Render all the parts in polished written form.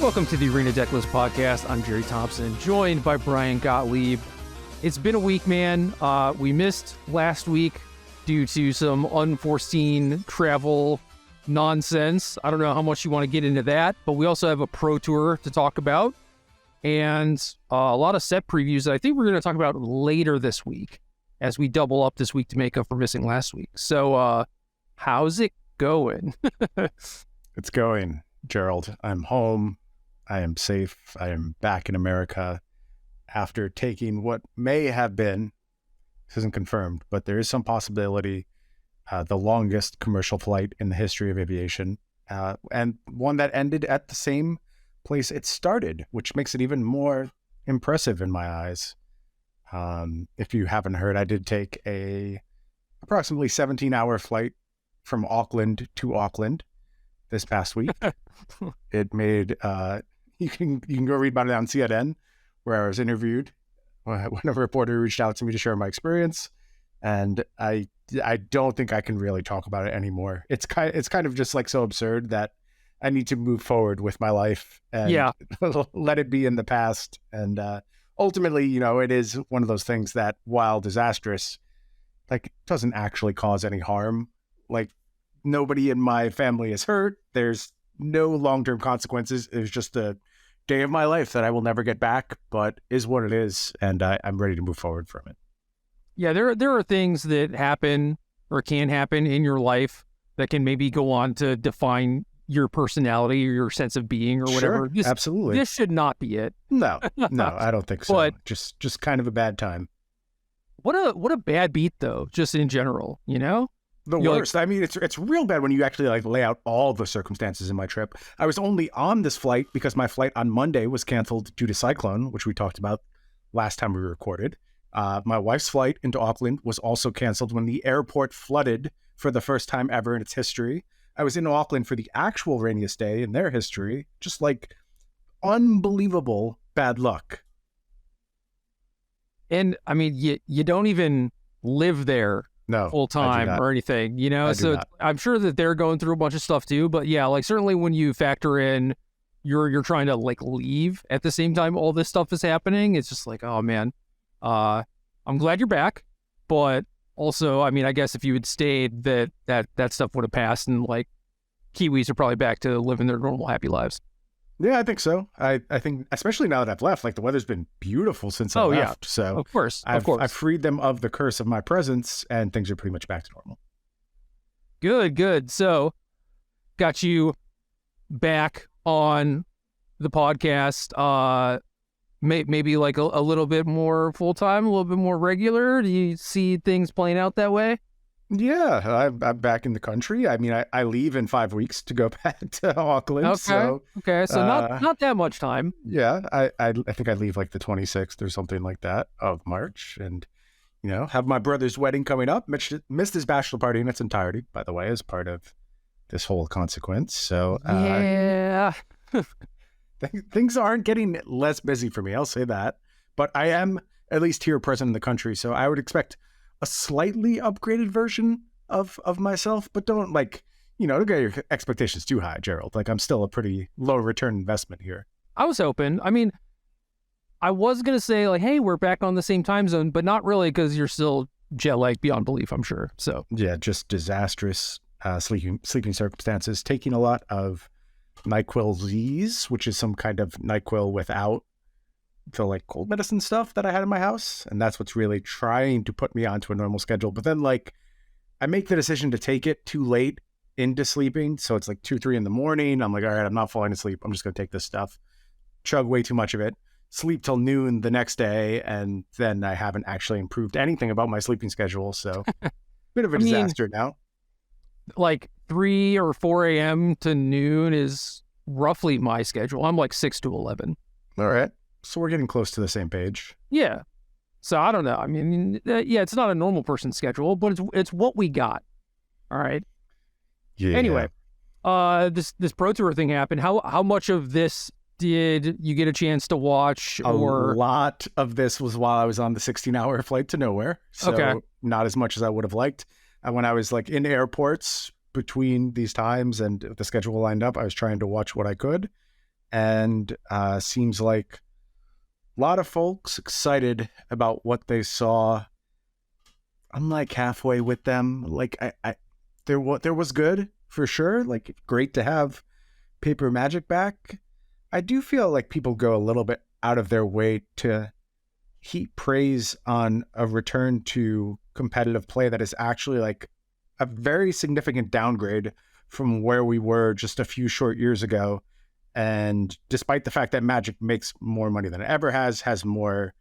Welcome to the Arena Decklist Podcast. I'm Jerry Thompson, joined by Brian Gottlieb. It's been a week, man. We missed last week due to some unforeseen travel nonsense. I don't know how much you want to get into that, but we also have a Pro Tour to talk about and a lot of set previews that I think we're going to talk about later this week as we double up this week to make up for missing last week. So how's it going? It's going, Gerald. I'm home. I am safe. I am back in America after taking what may have been, this isn't confirmed, but there is some possibility, the longest commercial flight in the history of aviation, and one that ended at the same place it started, which makes it even more impressive in my eyes. If you haven't heard, I did take a approximately 17-hour flight from Auckland to Auckland this past week. It made, you can go read about it on CNN, where I was interviewed when a reporter reached out to me to share my experience. And I don't think I can really talk about it anymore. It's kind of just like so absurd that I need to move forward with my life and let it be in the past. And ultimately, you know, it is one of those things that, while disastrous, like, doesn't actually cause any harm. Like, nobody in my family is hurt. There's no long-term consequences. It was just a day of my life that I will never get back, but is what it is, and I'm ready to move forward from it. Yeah, there are things that happen or can happen in your life that can maybe go on to define your personality or your sense of being or whatever. Sure, absolutely. This should not be it. No, I don't think so. But just kind of a bad time. What a bad beat, though, just in general, you know? The worst. I mean, it's real bad when you actually like lay out all the circumstances in my trip. I was only on this flight because my flight on Monday was canceled due to cyclone, which we talked about last time we recorded. My wife's flight into Auckland was also canceled when the airport flooded for the first time ever in its history. I was in Auckland for the actual rainiest day in their history. Just like unbelievable bad luck. And I mean, you don't even live there. No, full time or anything, you know? So I'm sure that they're going through a bunch of stuff too, but yeah, like certainly when you factor in you're trying to like leave at the same time all this stuff is happening, it's just like, oh man, I'm glad you're back, but also, I mean, I guess if you had stayed, that stuff would have passed and like Kiwis are probably back to living their normal happy lives. Yeah, I think so. I think, especially now that I've left, like the weather's been beautiful since I left. Yeah. So of course. I've freed them of the curse of my presence and things are pretty much back to normal. Good. So got you back on the podcast, maybe like a little bit more full-time, a little bit more regular. Do you see things playing out that way? Yeah, I'm back in the country. I mean, I leave in 5 weeks to go back to Auckland. So not that much time. Yeah, I think I leave like the 26th or something like that of March, and you know, have my brother's wedding coming up. Missed his bachelor party in its entirety, by the way, as part of this whole consequence. So yeah, things aren't getting less busy for me. I'll say that, but I am at least here present in the country, so I would expect a slightly upgraded version of myself, but don't like, you know, don't get your expectations too high, Gerald. Like, I'm still a pretty low return investment here. I was hoping. I mean, I was going to say like, hey, we're back on the same time zone, but not really, because you're still jet lagged beyond belief, I'm sure. So yeah, just disastrous sleeping circumstances, taking a lot of NyQuil Z's, which is some kind of NyQuil without the like cold medicine stuff that I had in my house, and that's what's really trying to put me onto a normal schedule. But then like I make the decision to take it too late into sleeping, so it's like 2-3 in the morning. I'm like, all right, I'm not falling asleep, I'm just gonna take this stuff, chug way too much of it, sleep till noon the next day, and then I haven't actually improved anything about my sleeping schedule. So bit of a disaster now. Like 3 or 4 a.m. to noon is roughly my schedule. I'm like 6 to 11. All right. So we're getting close to the same page. Yeah. So I don't know. I mean, yeah, it's not a normal person's schedule, but it's what we got. All right. Yeah. Anyway, this Pro Tour thing happened. How much of this did you get a chance to watch? A lot of this was while I was on the 16-hour flight to nowhere. So not as much as I would have liked. When I was like in airports between these times and the schedule lined up, I was trying to watch what I could. and seems like a lot of folks excited about what they saw. I'm like halfway with them. Like there was good for sure. Like great to have Paper Magic back. I do feel like people go a little bit out of their way to heap praise on a return to competitive play that is actually like a very significant downgrade from where we were just a few short years ago. And despite the fact that Magic makes more money than it ever has more,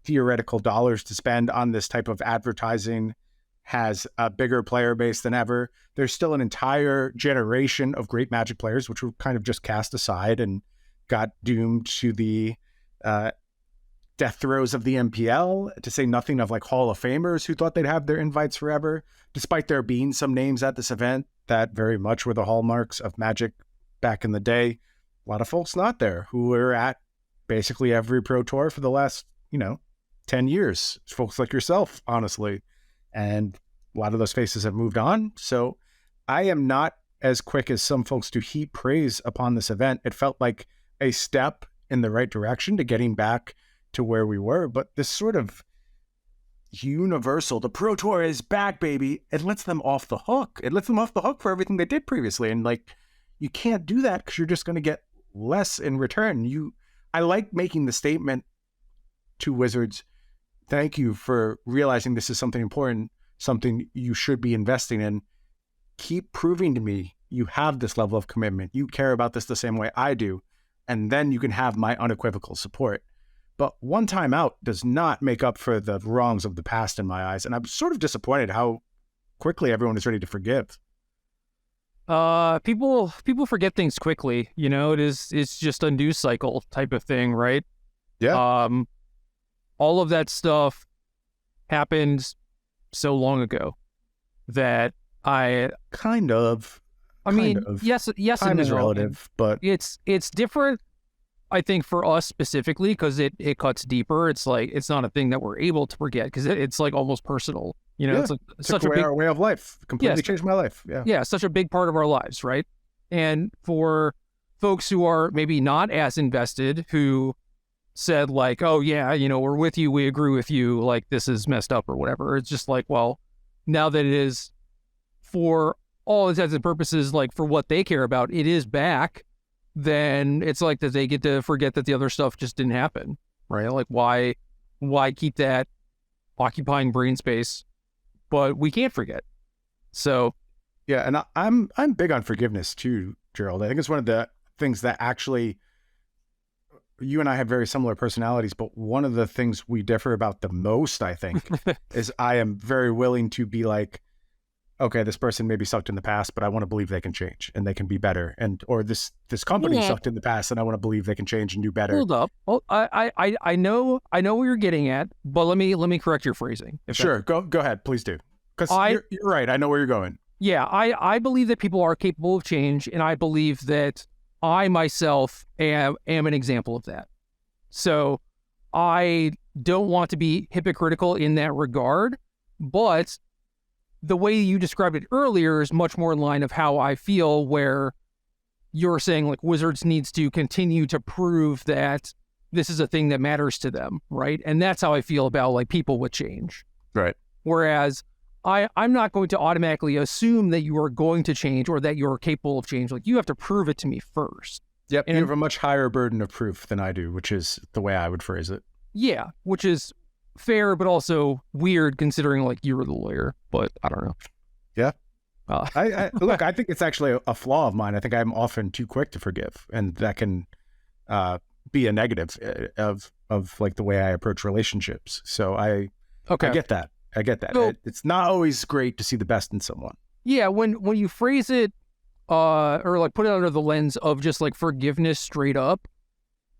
theoretical dollars to spend on this type of advertising, has a bigger player base than ever, there's still an entire generation of great Magic players, which were kind of just cast aside and got doomed to the death throes of the MPL, to say nothing of like Hall of Famers who thought they'd have their invites forever, despite there being some names at this event that very much were the hallmarks of Magic back in the day. A lot of folks not there who were at basically every Pro Tour for the last, 10 years. Folks like yourself, honestly. And a lot of those faces have moved on. So I am not as quick as some folks to heap praise upon this event. It felt like a step in the right direction to getting back to where we were, but this sort of universal, the Pro Tour is back, baby, it lets them off the hook. It lets them off the hook for everything they did previously. And like, you can't do that because you're just going to get less in return. I like making the statement to Wizards, thank you for realizing this is something important, something you should be investing in. Keep proving to me you have this level of commitment. You care about this the same way I do. And then you can have my unequivocal support. But one time out does not make up for the wrongs of the past in my eyes. And I'm sort of disappointed how quickly everyone is ready to forgive. People forget things quickly. It's just a news cycle type of thing, right? Yeah. All of that stuff happened so long ago that I mean, yes, time and is no. relative, but it's different. I think for us specifically, because it cuts deeper. It's like, it's not a thing that we're able to forget because it's like almost personal. It's like such a big our way of life. Completely changed my life. Yeah, such a big part of our lives, right? And for folks who are maybe not as invested, who said like, oh yeah, we're with you, we agree with you, like this is messed up or whatever. It's just like, well, now that it is, for all intents and purposes, like for what they care about, it is back, then it's like that they get to forget that the other stuff just didn't happen, right? Like why keep that occupying brain space? But we can't forget. So yeah, and I'm big on forgiveness too, Gerald. I think it's one of the things that actually, you and I have very similar personalities, but one of the things we differ about the most, I think, is I am very willing to be like, okay, this person maybe sucked in the past, but I want to believe they can change and they can be better. Or this company sucked in the past and I want to believe they can change and do better. Hold up. Well, I know what you're getting at, but let me correct your phrasing. Sure. Go ahead. Please do. Because you're right. I know where you're going. Yeah. I believe that people are capable of change, and I believe that I myself am an example of that. So I don't want to be hypocritical in that regard, but the way you described it earlier is much more in line of how I feel, where you're saying like Wizards needs to continue to prove that this is a thing that matters to them, right? And that's how I feel about like people with change. Right. Whereas I'm not going to automatically assume that you are going to change or that you're capable of change. Like, you have to prove it to me first. Yep. And you have a much higher burden of proof than I do, which is the way I would phrase it. Yeah, which is fair, but also weird considering like you were the lawyer, but I don't know. Yeah. Look, I think it's actually a flaw of mine. I think I'm often too quick to forgive, and that can be a negative of like the way I approach relationships. So I get that. So, it's not always great to see the best in someone. Yeah, when you phrase it or like put it under the lens of just like forgiveness straight up,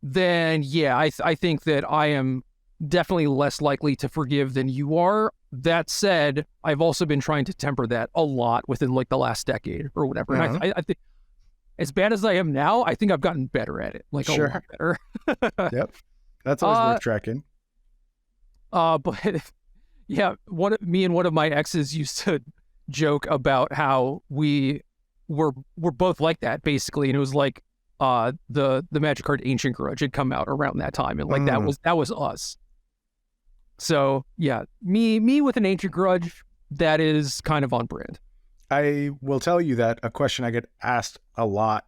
then yeah, I think that I am definitely less likely to forgive than you are. That said, I've also been trying to temper that a lot within like the last decade or whatever. Uh-huh. And I think as bad as I am now, I think I've gotten better at it. Like Sure. a lot better. Yep. That's always worth tracking. But yeah, me and one of my exes used to joke about how we were both like that basically. And it was like, the magic card Ancient Grudge had come out around that time, and like that was us. So yeah, me with an Ancient Grudge, that is kind of on brand. I will tell you that a question I get asked a lot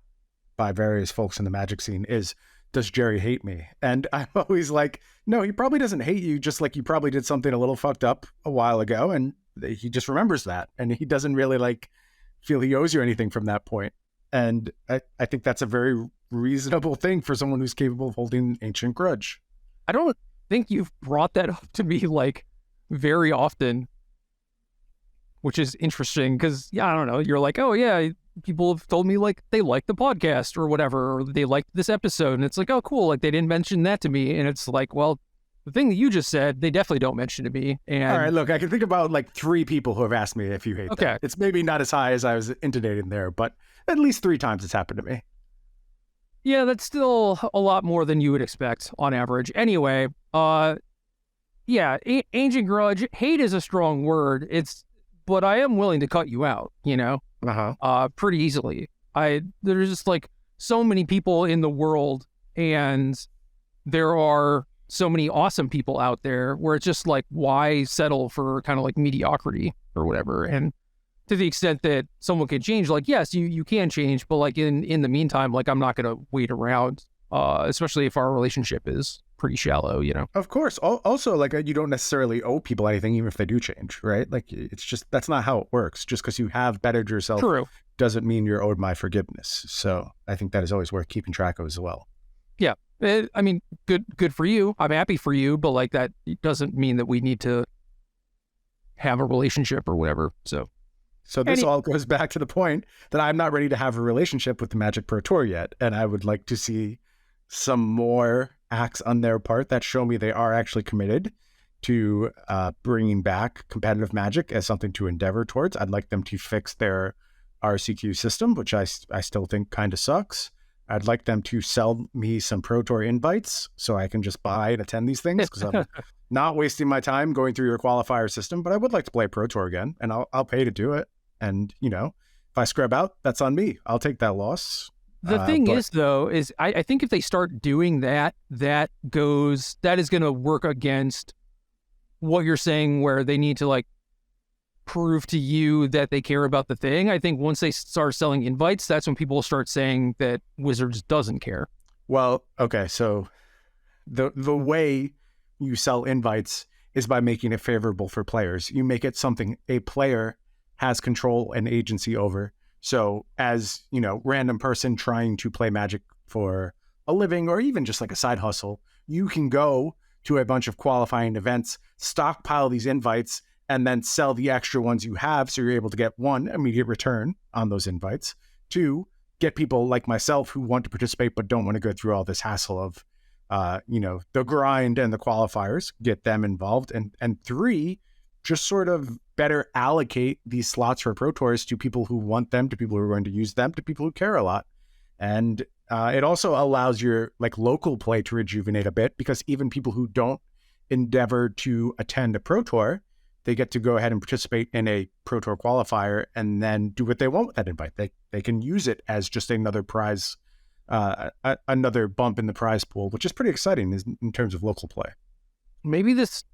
by various folks in the Magic scene is, does Jerry hate me? And I'm always like, no, he probably doesn't hate you, just like you probably did something a little fucked up a while ago, and he just remembers that, and he doesn't really like feel he owes you anything from that point. And I think that's a very reasonable thing for someone who's capable of holding Ancient Grudge. I don't think you've brought that up to me like very often, which is interesting because, yeah, I don't know. You're like, oh, yeah, people have told me like they like the podcast or whatever, or they liked this episode. And it's like, oh, cool. Like they didn't mention that to me. And it's like, well, the thing that you just said, they definitely don't mention to me. And all right, look, I can think about like 3 people who have asked me if you hate that. It's maybe not as high as I was intonating there, but at least 3 times it's happened to me. Yeah, that's still a lot more than you would expect on average. Anyway, yeah, Ancient Grudge, hate is a strong word. But I am willing to cut you out, you know, pretty easily. There's just like so many people in the world, and there are so many awesome people out there where it's just like, why settle for kind of like mediocrity or whatever? And to the extent that someone can change, like, yes, you can change, but like in the meantime, like I'm not going to wait around, especially if our relationship is pretty shallow, you know. Of course. Also, like, you don't necessarily owe people anything, even if they do change, right? Like, it's just, that's not how it works. Just because you have bettered yourself doesn't mean you're owed my forgiveness. So I think that is always worth keeping track of as well. Yeah. I mean, good for you. I'm happy for you, but like that doesn't mean that we need to have a relationship or whatever. So this all goes back to the point that I'm not ready to have a relationship with the Magic Pro Tour yet. And I would like to see some more acts on their part that show me they are actually committed to bringing back competitive Magic as something to endeavor towards. I'd like them to fix their RCQ system, which I still think kind of sucks. I'd like them to sell me some Pro Tour invites so I can just buy and attend these things, because I'm not wasting my time going through your qualifier system, but I would like to play Pro Tour again, and I'll pay to do it. And, you know, if I scrub out, that's on me. I'll take that loss. The thing is, though, is I think if they start doing that, that is going to work against what you're saying, where they need to like prove to you that they care about the thing. I think once they start selling invites, that's when people will start saying that Wizards doesn't care. Well, okay, so the way you sell invites is by making it favorable for players. You make it something a player has control and agency over. So as, you know, random person trying to play Magic for a living or even just like a side hustle, you can go to a bunch of qualifying events, stockpile these invites, and then sell the extra ones you have, so you're able to get 1, immediate return on those invites, 2, get people like myself who want to participate but don't want to go through all this hassle of, you know, the grind and the qualifiers, get them involved, and 3, just sort of better allocate these slots for Pro Tours to people who want them, to people who are going to use them, to people who care a lot. And it also allows your like local play to rejuvenate a bit, because even people who don't endeavor to attend a Pro Tour, they get to go ahead and participate in a Pro Tour qualifier and then do what they want with that invite. They can use it as just another prize, another bump in the prize pool, which is pretty exciting in terms of local play. Maybe this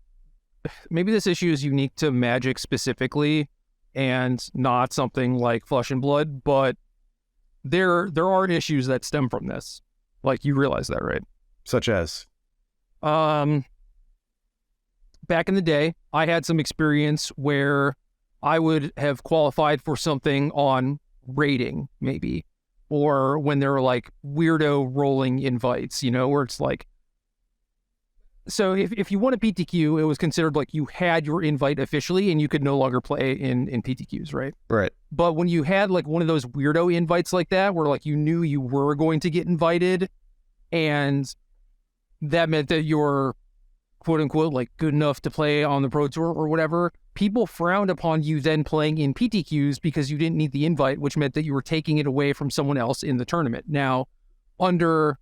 issue is unique to Magic specifically and not something like Flesh and Blood, but there are issues that stem from this. Like, you realize that, right? Such as? Back in the day, I had some experience where I would have qualified for something on rating, maybe, or when there were like weirdo rolling invites, you know, where it's like, so if you won a PTQ, it was considered like you had your invite officially and you could no longer play in PTQs, right? Right. But when you had like one of those weirdo invites like that, where like you knew you were going to get invited, and that meant that you're quote unquote like good enough to play on the Pro Tour or whatever, people frowned upon you then playing in PTQs because you didn't need the invite, which meant that you were taking it away from someone else in the tournament. Now, under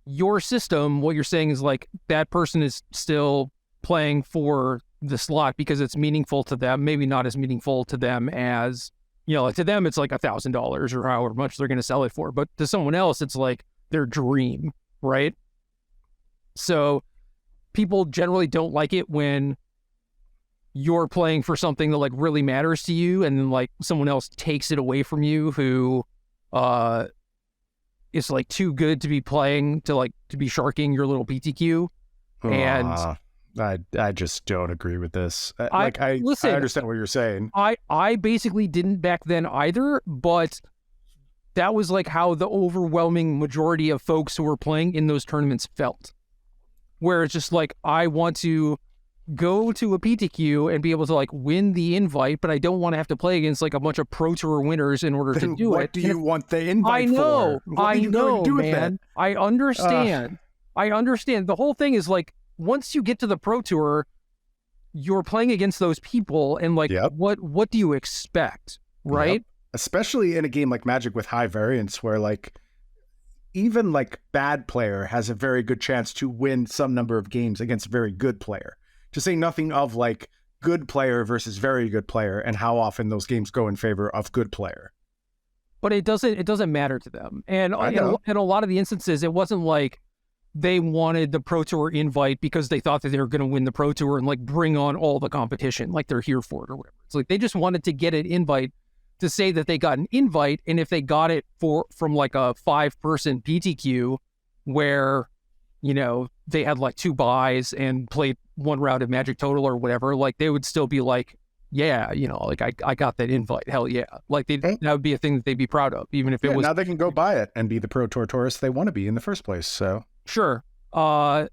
your system, what you're saying is like that person is still playing for the slot because it's meaningful to them, maybe not as meaningful to them as, like to them, it's like $1,000 or however much they're going to sell it for. But to someone else, it's like their dream, right? So people generally don't like it when you're playing for something that like really matters to you, and then like someone else takes it away from you who is like too good to be playing to be sharking your little PTQ. And I just don't agree with this. I understand what you're saying. I basically didn't back then either, but that was like how the overwhelming majority of folks who were playing in those tournaments felt. Where it's just like, I want to go to a PTQ and be able to like win the invite, but I don't want to have to play against like a bunch of Pro Tour winners in order to do it. What do you want the invite for? I know, do man. I understand. I understand. The whole thing is like, once you get to the Pro Tour, you're playing against those people, and like, what do you expect, right? Yep. Especially in a game like Magic with high variance, where like even like bad player has a very good chance to win some number of games against very good player. To say nothing of like good player versus very good player, and how often those games go in favor of good player. But it doesn't matter to them, and in a lot of the instances, it wasn't like they wanted the Pro Tour invite because they thought that they were going to win the Pro Tour and like bring on all the competition, like they're here for it or whatever. It's like they just wanted to get an invite to say that they got an invite, and if they got it from like a 5-person PTQ where, you know, they had like 2 buys and played 1 round of Magic total or whatever, like they would still be like, yeah, you know, like I got that invite, hell yeah. Like that would be a thing that they'd be proud of, even if it was. Now they can go buy it and be the Pro Tour tourists they want to be in the first place, so. Sure. But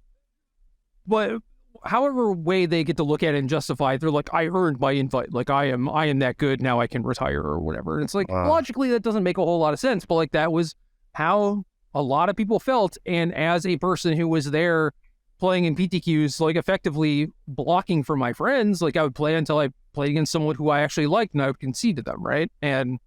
however way they get to look at it and justify it, they're like, I earned my invite. Like I am that good, now I can retire or whatever. And it's like, logically, that doesn't make a whole lot of sense. But like, that was how a lot of people felt. And as a person who was there playing in PTQs, like effectively blocking for my friends, like I would play until I played against someone who I actually liked, and I would concede to them, right? And,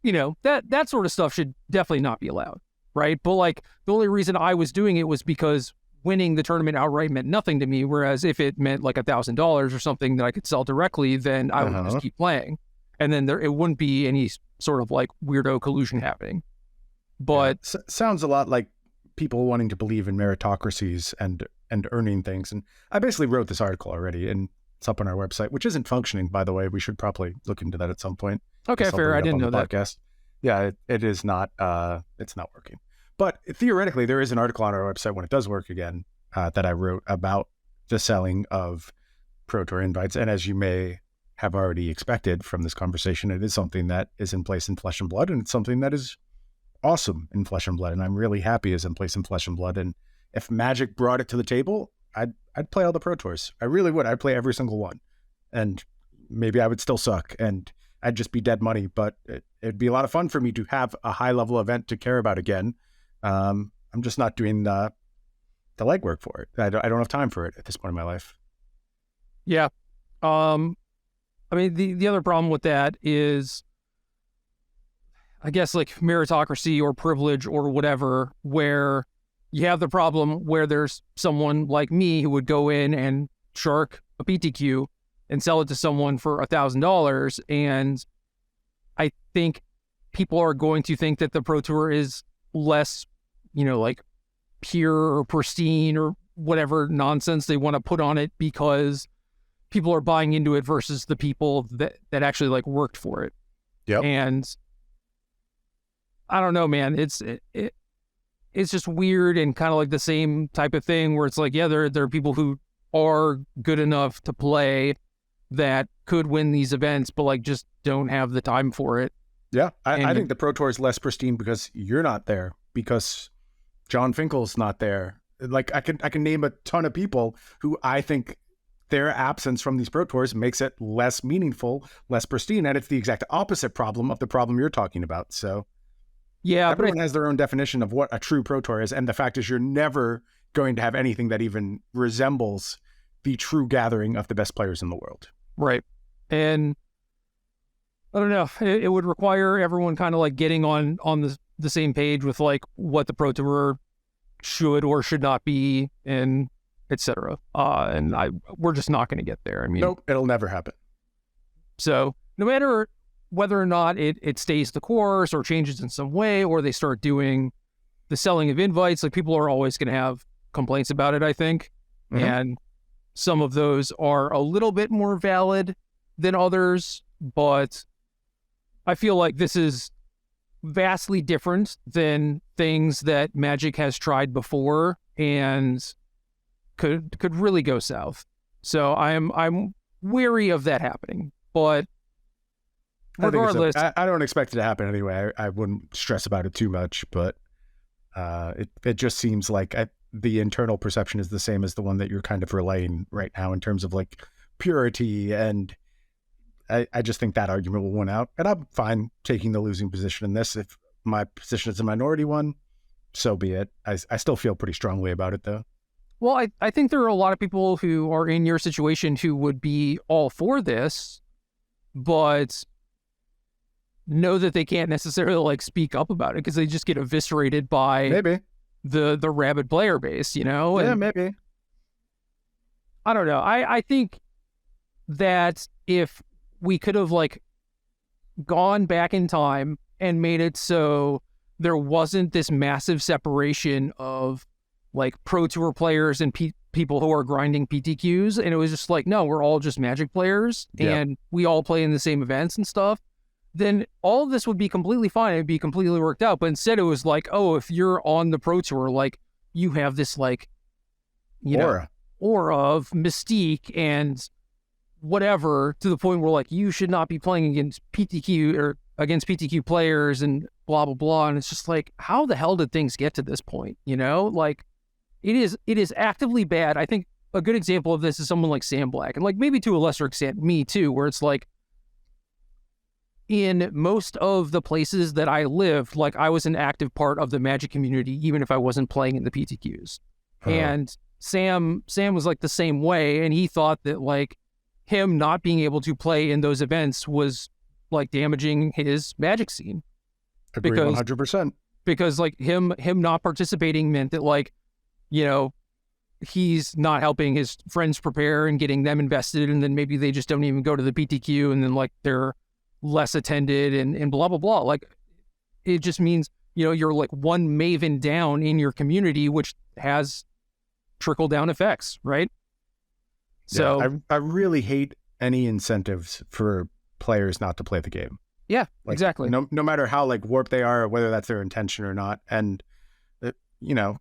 you know, that sort of stuff should definitely not be allowed. Right. But like the only reason I was doing it was because winning the tournament outright meant nothing to me. Whereas if it meant like $1,000 or something that I could sell directly, then I would just keep playing. And then it wouldn't be any sort of like weirdo collusion happening. But sounds a lot like people wanting to believe in meritocracies and earning things. And I basically wrote this article already, and it's up on our website, which isn't functioning, by the way. We should probably look into that at some point. Okay, fair. I didn't know that. Podcast. Yeah, it is not, it's not working. But theoretically, there is an article on our website when it does work again that I wrote about the selling of Pro Tour invites. And as you may have already expected from this conversation, it is something that is in place in Flesh and Blood, and it's something that is awesome in Flesh and Blood. And I'm really happy it's in place in Flesh and Blood. And if Magic brought it to the table, I'd play all the Pro Tours. I really would. I'd play every single one. And maybe I would still suck, and I'd just be dead money, but it'd be a lot of fun for me to have a high level event to care about again. I'm just not doing the legwork for it. I don't have time for it at this point in my life. Yeah. I mean, the other problem with that is, I guess, like meritocracy or privilege or whatever, where you have the problem where there's someone like me who would go in and shark a PTQ and sell it to someone for $1,000. And I think people are going to think that the Pro Tour is less, you know, like pure or pristine or whatever nonsense they want to put on it, because people are buying into it versus the people that actually like worked for it. Yep. And I don't know, man, it's just weird, and kind of like the same type of thing where it's like, yeah, there are people who are good enough to play that could win these events, but like just don't have the time for it. Yeah, I think the Pro Tour is less pristine because you're not there, because John Finkel's not there. Like I can name a ton of people who I think their absence from these Pro Tours makes it less meaningful, less pristine, and it's the exact opposite problem of the problem you're talking about. So yeah, everyone has their own definition of what a true Pro Tour is, and the fact is you're never going to have anything that even resembles the true gathering of the best players in the world. Right. And I don't know, it would require everyone kind of like getting on the same page with like what the Pro Tour should or should not be, and etc. And we're just not going to get there. I mean, nope, it'll never happen. So no matter whether or not it stays the course or changes in some way, or they start doing the selling of invites, like people are always going to have complaints about it, I think. Mhm. And some of those are a little bit more valid than others, but I feel like this is vastly different than things that Magic has tried before and could really go south. So I'm wary of that happening. But regardless, I don't expect it to happen anyway. I wouldn't stress about it too much, but it just seems like the internal perception is the same as the one that you're kind of relaying right now in terms of like purity, and I just think that argument will win out, and I'm fine taking the losing position in this. If my position is a minority one, so be it. I still feel pretty strongly about it though. well, I think there are a lot of people who are in your situation who would be all for this, but know that they can't necessarily like speak up about it because they just get eviscerated by Maybe. the rabid player base, you know? Yeah, And maybe. I don't know. I think that if we could have like gone back in time and made it so there wasn't this massive separation of like pro tour players and people who are grinding PTQs, and it was just like, no, we're all just Magic players and we all play in the same events and stuff, then all of this would be completely fine. It'd be completely worked out. But instead it was like, oh, if you're on the pro tour, like you have this like, you know, aura of mystique and whatever, to the point where like you should not be playing against PTQ or against PTQ players and blah blah blah. And it's just like, how the hell did things get to this point? You know, like it is actively bad. I think a good example of this is someone like Sam Black, and like maybe to a lesser extent me too, where it's like in most of the places that I lived, like I was an active part of the Magic community, even if I wasn't playing in the PTQs. And Sam was like the same way, and he thought that like him not being able to play in those events was like damaging his Magic scene. Agree 100%. Because like him not participating meant that like, you know, he's not helping his friends prepare and getting them invested, and then maybe they just don't even go to the PTQ, and then like they're less attended and blah blah blah. Like it just means, you know, you're like one maven down in your community, which has trickle down effects, right? So yeah, I really hate any incentives for players not to play the game. Yeah, like, exactly. No matter how like warped they are, or whether that's their intention or not. And you know,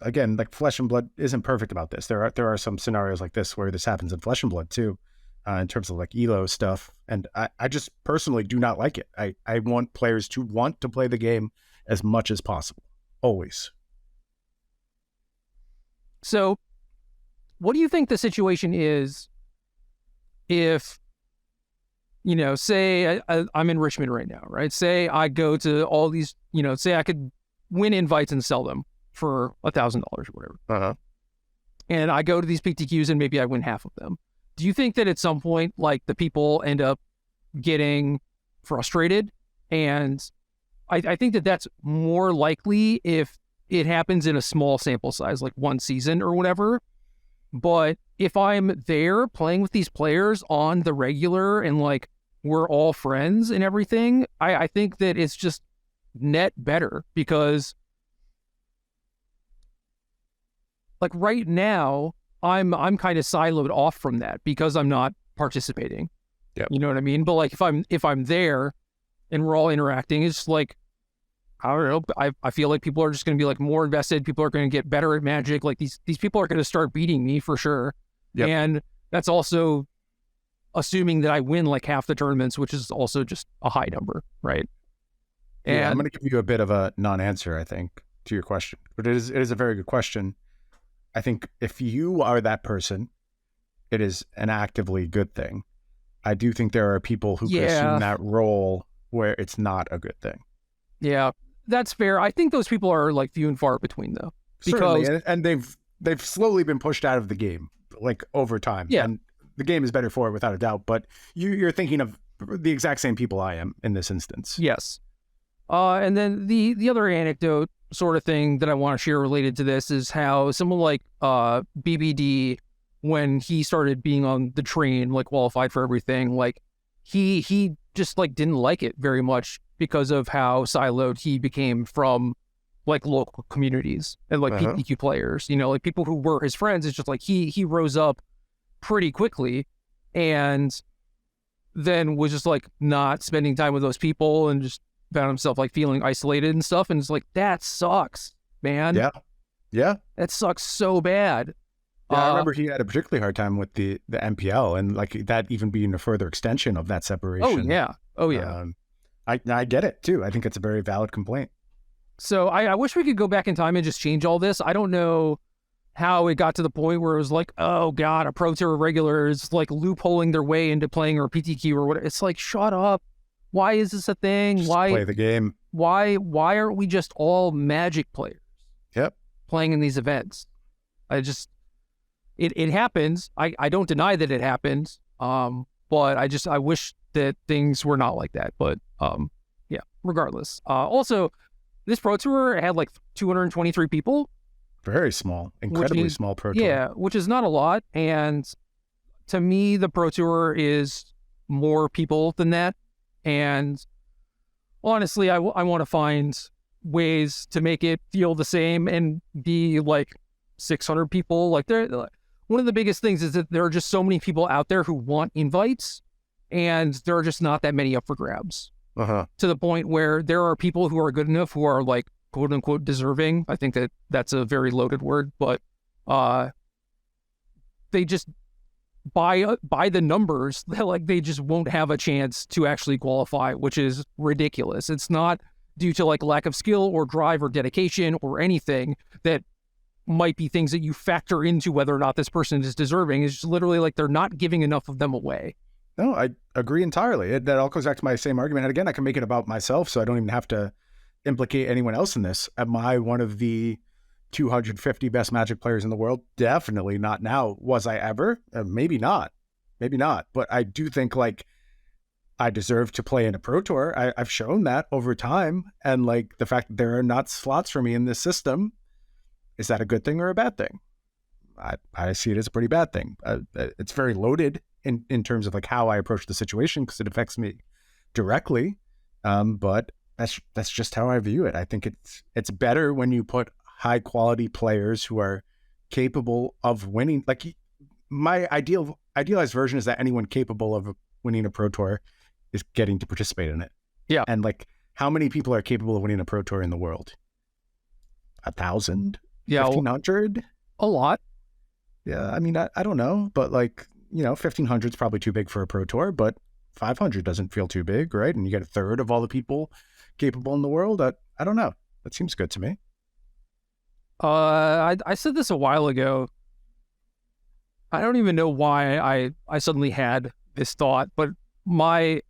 again, like Flesh and Blood isn't perfect about this. There are some scenarios like this where this happens in Flesh and Blood too, in terms of like ELO stuff. And I just personally do not like it. I want players to want to play the game as much as possible, always. So what do you think the situation is if, you know, say I'm in Richmond right now, right? Say I go to all these, you know, say I could win invites and sell them for $1,000 or whatever. And I go to these PTQs and maybe I win half of them. Do you think that at some point, like the people end up getting frustrated? And I think that that's more likely if it happens in a small sample size, like one season or whatever. But if I'm there playing with these players on the regular and like we're all friends and everything, I think that it's just net better, because like right now I'm kind of siloed off from that because I'm not participating. Yep. You know what I mean? But like if I'm there and we're all interacting, it's like, I don't know. I feel like people are just going to be like more invested. People are going to get better at Magic. Like these people are going to start beating me for sure. Yep. And that's also assuming that I win like half the tournaments, which is also just a high number, right? And yeah, I'm going to give you a bit of a non-answer, I think, to your question, but it is a very good question. I think if you are that person, it is an actively good thing. I do think there are people who could assume that role where it's not a good thing. Yeah, that's fair. I think those people are like few and far between, though. Because certainly, and they've slowly been pushed out of the game, like over time. Yeah, and the game is better for it without a doubt. But you're thinking of the exact same people I am in this instance. Yes. And then the other anecdote sort of thing that I want to share related to this is how someone like BBD, when he started being on the train, like qualified for everything, like he just like didn't like it very much because of how siloed he became from like local communities and like PTQ players, you know, like people who were his friends. It's just like he rose up pretty quickly and then was just like not spending time with those people and just found himself like feeling isolated and stuff. And it's like, that sucks, man. Yeah. That sucks so bad. Yeah, I remember he had a particularly hard time with the MPL and like that even being a further extension of that separation. Oh yeah. I get it too. I think it's a very valid complaint. So I wish we could go back in time and just change all this. I don't know how it got to the point where it was like, oh God, a Pro Tour regular is like loopholing their way into playing or PTQ or whatever. It's like, shut up. Why is this a thing? Just Why play the game? Why aren't we just all Magic players? Yep. Playing in these events. It happens. I don't deny that it happens. But I wish that things were not like that. But yeah, regardless. Also, this Pro Tour had like 223 people. Very small, incredibly small Pro Tour. Yeah, which is not a lot. And to me, the Pro Tour is more people than that. And honestly, I want to find ways to make it feel the same and be like 600 people. Like one of the biggest things is that there are just so many people out there who want invites, and there are just not that many up for grabs. To the point where there are people who are good enough who are like quote unquote deserving. I think that's a very loaded word, but they just by the numbers, like they just won't have a chance to actually qualify, which is ridiculous. It's not due to like lack of skill or drive or dedication or anything that might be things that you factor into whether or not this person is deserving. It's just literally like they're not giving enough of them away. No, I agree entirely. That all goes back to my same argument. And again, I can make it about myself, so I don't even have to implicate anyone else in this. Am I one of the 250 best Magic players in the world? Definitely not now. Was I ever? Maybe not. But I do think like I deserve to play in a Pro Tour. I've shown that over time. And like the fact that there are not slots for me in this system, is that a good thing or a bad thing? I see it as a pretty bad thing. It's very loaded in terms of like how I approach the situation because it affects me directly. But that's just how I view it. I think it's better when you put high quality players who are capable of winning. Like my idealized version is that anyone capable of winning a Pro Tour is getting to participate in it. Yeah. And like how many people are capable of winning a Pro Tour in the world? 1,000? Yeah. 1,500? A lot. Yeah. I mean, I don't know, but like, 1,500 is probably too big for a Pro Tour, but 500 doesn't feel too big, right? And you get a third of all the people capable in the world. I don't know. That seems good to me. I said this a while ago. I don't even know why I suddenly had this thought, but I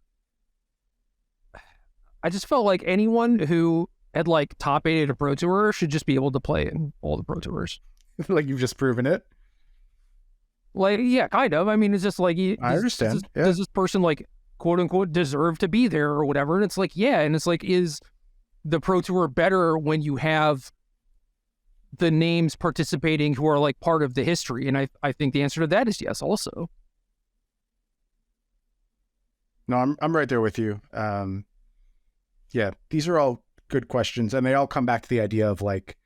just felt like anyone who had like top 8 at a Pro Tour should just be able to play in all the Pro Tours. Like you've just proven it? Like, yeah, kind of. I mean, it's just like... I understand. Does this person like, quote unquote, deserve to be there or whatever? And it's like, yeah. And it's like, is the Pro Tour better when you have the names participating who are like part of the history? And I think the answer to that is yes also. No, I'm right there with you. Yeah, these are all good questions, and they all come back to the idea of like,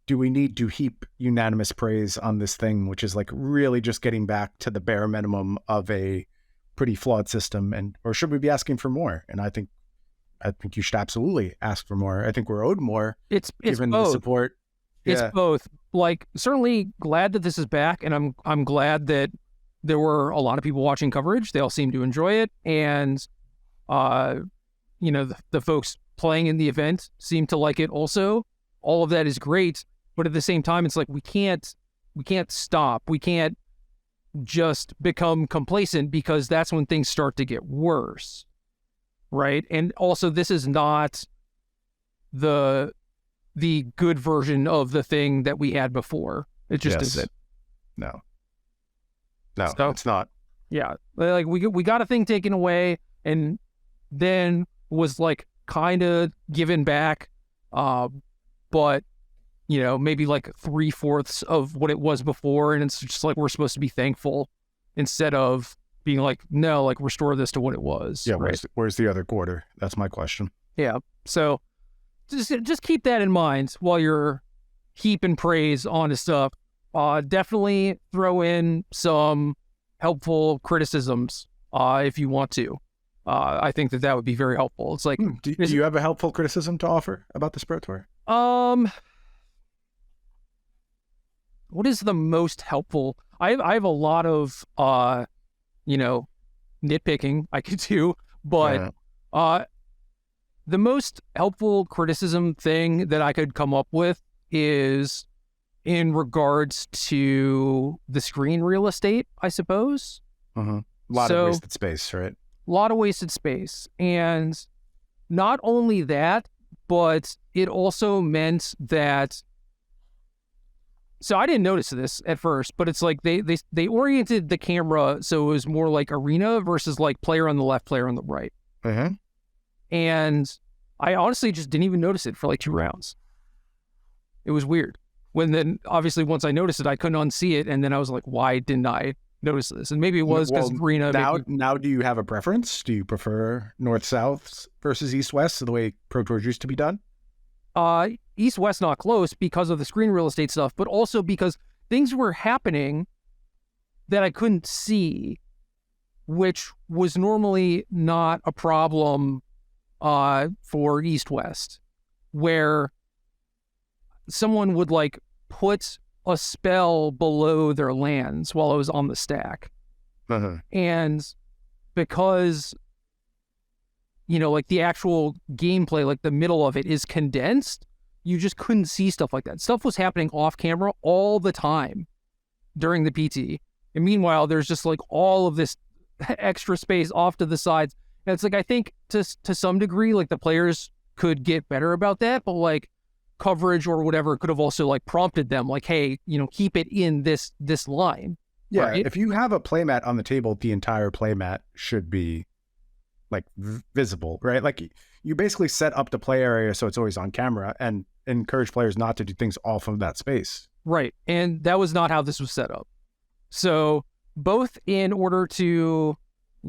do we need to heap unanimous praise on this thing, which is like really just getting back to the bare minimum of a pretty flawed system, or should we be asking for more? And I think you should absolutely ask for more. I think we're owed more. It's given both. The support. It's both. Like, certainly glad that this is back, and I'm glad that there were a lot of people watching coverage. They all seem to enjoy it, and the folks playing in the event seem to like it also. All of that is great, but at the same time, it's like we can't stop. We can't just become complacent because that's when things start to get worse, right? And also, this is not the good version of the thing that we had before. It just isn't. No, so, it's not. Yeah, like we got a thing taken away, and then was like kind of given back, but maybe like 3/4 of what it was before, and it's just like we're supposed to be thankful instead of being like, no, like restore this to what it was. Yeah, right? where's the other quarter? That's my question. Yeah. So just keep that in mind while you're heaping praise onto stuff. Definitely throw in some helpful criticisms if you want to. I think that would be very helpful. It's like, do you have a helpful criticism to offer about this Pro Tour? What is the most helpful? I have a lot of nitpicking I could do, but the most helpful criticism thing that I could come up with is in regards to the screen real estate, I suppose. A lot of wasted space, right? A lot of wasted space. And not only that, but it also meant that, so I didn't notice this at first, but it's like they oriented the camera so it was more like arena versus like player on the left, player on the right. And I honestly just didn't even notice it for like 2 rounds. It was weird. When then, obviously, once I noticed it, I couldn't unsee it. And then I was like, why didn't I notice this? And maybe it was because arena. Now, do you have a preference? Do you prefer north-south versus east-west, the way Pro Tours used to be done? East-west not close because of the screen real estate stuff, but also because things were happening that I couldn't see, which was normally not a problem for East-West, where someone would like put a spell below their lands while I was on the stack. And because, like the actual gameplay, like the middle of it is condensed, you just couldn't see stuff like that. Stuff was happening off camera all the time during the PT. And meanwhile, there's just like all of this extra space off to the sides. And it's like, I think to some degree, like the players could get better about that, but like coverage or whatever could have also like prompted them like, hey, keep it in this line. Yeah. Right? If you have a playmat on the table, the entire playmat should be like visible, right? Like you basically set up the play area so it's always on camera and encourage players not to do things off of that space. Right. And that was not how this was set up. So both in order to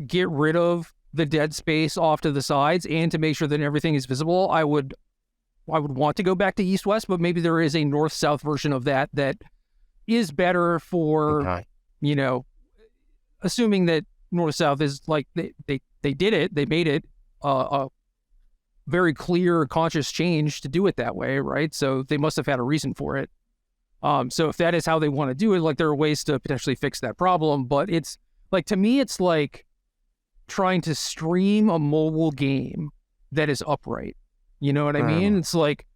get rid of the dead space off to the sides and to make sure that everything is visible, I would want to go back to east-west, but maybe there is a north-south version of that is better for, assuming that north-south is like, they did it, they made it a very clear, conscious change to do it that way, right? So they must have had a reason for it. So if that is how they want to do it, like there are ways to potentially fix that problem, but it's like, to me, it's like trying to stream a mobile game that is upright. You know what I mean? It's like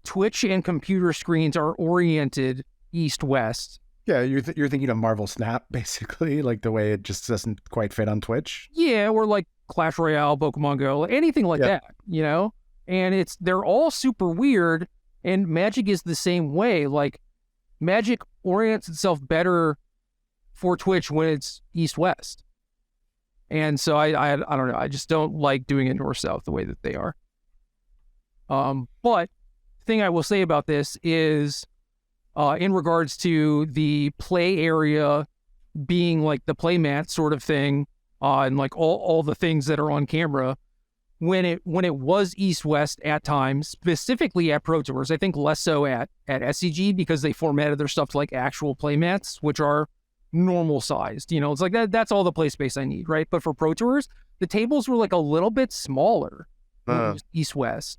Twitch and computer screens are oriented east-west. Yeah, you're thinking of Marvel Snap, basically, like the way it just doesn't quite fit on Twitch. Yeah, or like Clash Royale, Pokemon Go, anything like that, And they're all super weird, and Magic is the same way. Like, Magic orients itself better for Twitch when it's east-west. And so I don't know, I just don't like doing it north-south the way that they are. But the thing I will say about this is, in regards to the play area being like the playmat sort of thing, and like all the things that are on camera, when it was east-west at times, specifically at Pro Tours, I think less so at SCG because they formatted their stuff to like actual playmats, which are normal sized. It's like that's all the play space I need, right? But for Pro Tours, the tables were like a little bit smaller east-west.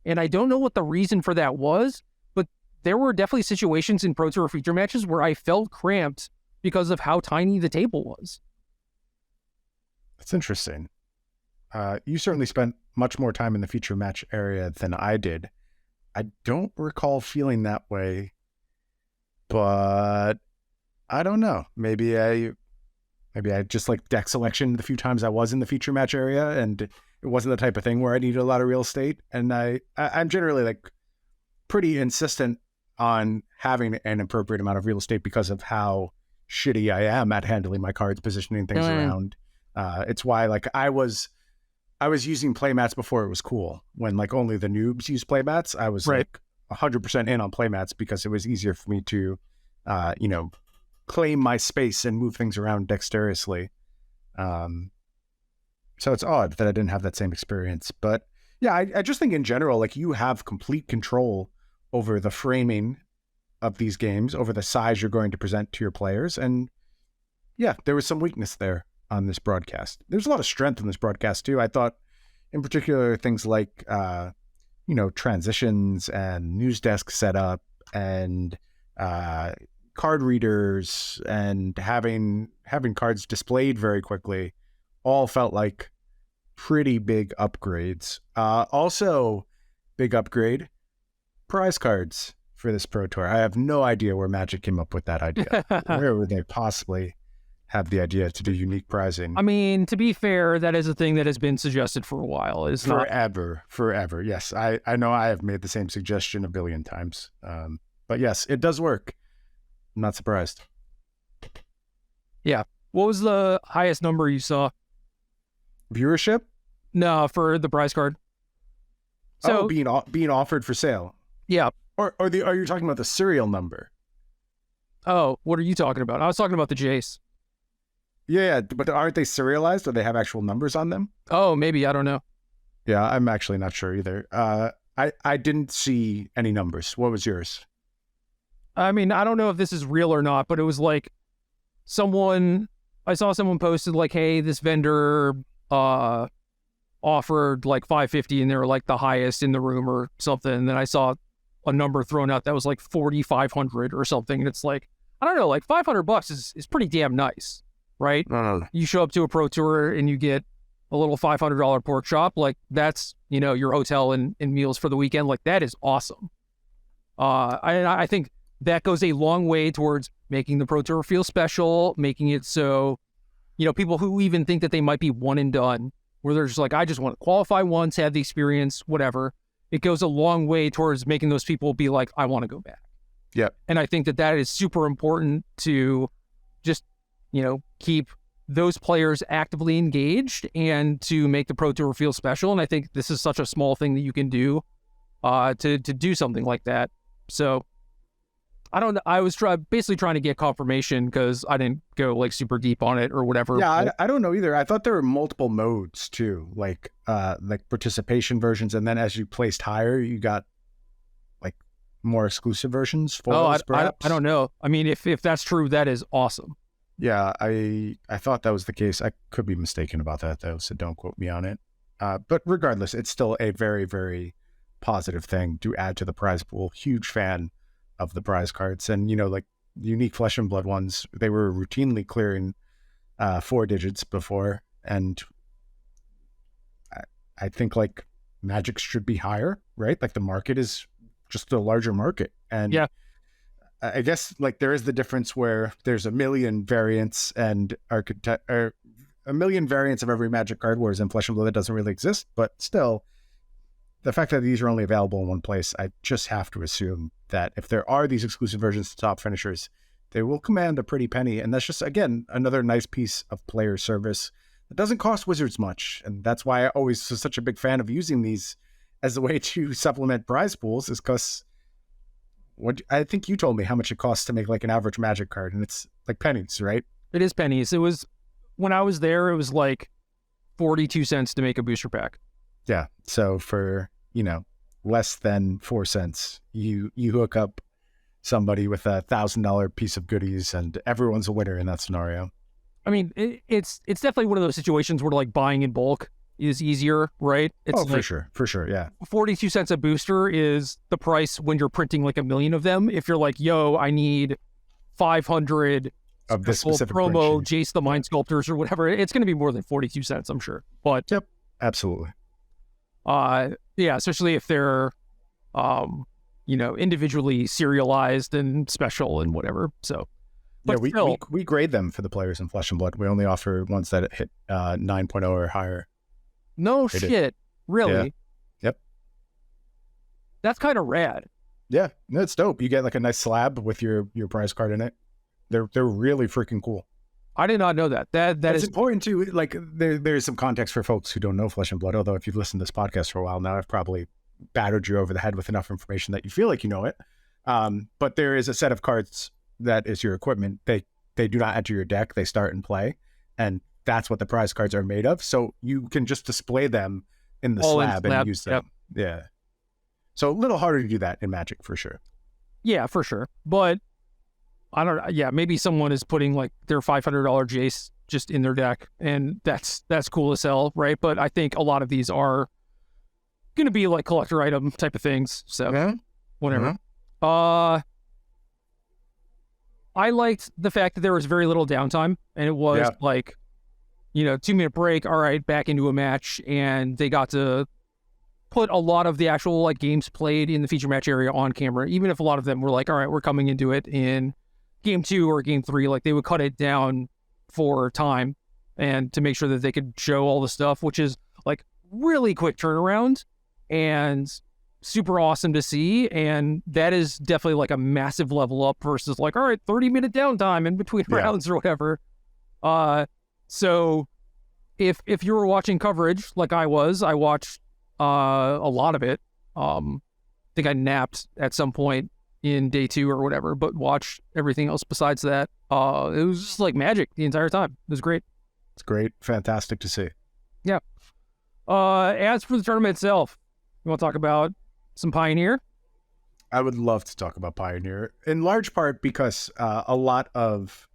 And I don't know what the reason for that was, but there were definitely situations in Pro Tour feature matches where I felt cramped because of how tiny the table was. That's interesting. You certainly spent much more time in the feature match area than I did. I don't recall feeling that way, but I don't know. Maybe I just like deck selection the few times I was in the feature match area, and it wasn't the type of thing where I needed a lot of real estate. And I'm generally like pretty insistent on having an appropriate amount of real estate because of how shitty I am at handling my cards, positioning things around. It's why like I was using playmats before it was cool. When like only the noobs use playmats, I was like 100% in on playmats because it was easier for me to, claim my space and move things around dexterously. So it's odd that I didn't have that same experience. But yeah, I just think in general, like, you have complete control over the framing of these games, over the size you're going to present to your players. And yeah, there was some weakness there on this broadcast. There's a lot of strength in this broadcast too. I thought in particular things like, transitions and news desk setup and card readers and having cards displayed very quickly all felt like pretty big upgrades. Also, big upgrade, prize cards for this Pro Tour. I have no idea where Magic came up with that idea. Where would they possibly have the idea to do unique prizing? I mean, to be fair, that is a thing that has been suggested for a while. It's Forever. Yes, I know I have made the same suggestion a billion times. But yes, it does work. I'm not surprised. Yeah. What was the highest number you saw? Viewership? No, for the prize card. So being offered for sale. Yeah. Or are you talking about the serial number? Oh, what are you talking about? I was talking about the Jace. Yeah, but aren't they serialized? Do they have actual numbers on them? Oh, maybe. I don't know. Yeah, I'm actually not sure either. I didn't see any numbers. What was yours? I mean, I don't know if this is real or not, but it was like I saw someone posted like, hey, this vendor offered like $550 and they were like the highest in the room or something. And then I saw a number thrown out that was like $4,500 or something. And it's like, I don't know, like $500 is pretty damn nice, right? You show up to a Pro Tour and you get a little $500 pork chop. Like, that's, your hotel and meals for the weekend. Like, that is awesome. I think that goes a long way towards making the Pro Tour feel special, making it so, people who even think that they might be one and done, where they're just like, I just want to qualify once, have the experience, whatever. It goes a long way towards making those people be like, I want to go back. Yep. And I think that is super important to just, keep those players actively engaged and to make the Pro Tour feel special. And I think this is such a small thing that you can do to do something like that. So I don't know. I was basically trying to get confirmation because I didn't go like super deep on it or whatever. Yeah, I don't know either. I thought there were multiple modes too, like participation versions, and then as you placed higher, you got like more exclusive versions for those, perhaps? I don't know. I mean, if that's true, that is awesome. Yeah, I thought that was the case. I could be mistaken about that though, so don't quote me on it. But regardless, it's still a very, very positive thing to add to the prize pool. Huge fan of the prize cards, and like unique Flesh and Blood ones, they were routinely clearing 4 digits before, and I think like Magic should be higher, right? Like the market is just a larger market, and yeah, I guess like there is the difference where there's a million variants and a million variants of every Magic card, whereas in Flesh and Blood that doesn't really exist. But still, the fact that these are only available in one place, I just have to assume that if there are these exclusive versions to top finishers, they will command a pretty penny. And that's just, again, another nice piece of player service that doesn't cost Wizards much. And that's why I always was such a big fan of using these as a way to supplement prize pools, is because I think you told me how much it costs to make like an average Magic card, and it's like pennies, right? It is pennies. It was, when I was there, it was like 42 cents to make a booster pack. Yeah. So for, less than 4 cents, you hook up somebody with $1,000 piece of goodies, and everyone's a winner in that scenario. I mean, it's definitely one of those situations where like buying in bulk is easier, right? It's for sure, yeah. 42 cents a booster is the price when you're printing like 1 million of them. If you're like, yo, I need 500 of this specific promo Jace the Mind Sculptors or whatever, it's going to be more than 42 cents, I'm sure. But yep, absolutely. Yeah, especially if they're, individually serialized and special and whatever. So, but yeah, we grade them for the players in Flesh and Blood. We only offer ones that hit 9.0 or higher. No shit, really? Yeah. Yep. That's kind of rad. Yeah, that's dope. You get like a nice slab with your prize card in it. They're really freaking cool. I did not know that. That is important too. Like there's some context for folks who don't know Flesh and Blood. Although if you've listened to this podcast for a while now, I've probably battered you over the head with enough information that you feel like you know it. But there is a set of cards that is your equipment. They do not enter your deck. They start and play, and that's what the prize cards are made of. So you can just display them in the All in slab slab, and use them. Yeah. So a little harder to do that in Magic for sure. Yeah, for sure. But I don't know. Yeah, maybe someone is putting like their $500 Jace just in their deck, and that's cool as hell, right? But I think a lot of these are going to be like collector item type of things. So whatever. I liked the fact that there was very little downtime, and it was like, 2-minute break. All right, back into a match, and they got to put a lot of the actual like games played in the feature match area on camera, even if a lot of them were like, all right, we're coming into it in game 2 or game 3, like they would cut it down for time and to make sure that they could show all the stuff, which is like really quick turnaround and super awesome to see. And that is definitely like a massive level up versus like, all right, 30-minute downtime in between rounds or whatever. So if you were watching coverage like I watched a lot of it. I think I napped at some point in day 2 or whatever, but watched everything else besides that. It was just like magic the entire time. It was great. It's great. Fantastic to see. Yeah. As for the tournament itself, you want to talk about some Pioneer? I would love to talk about Pioneer, in large part because a lot of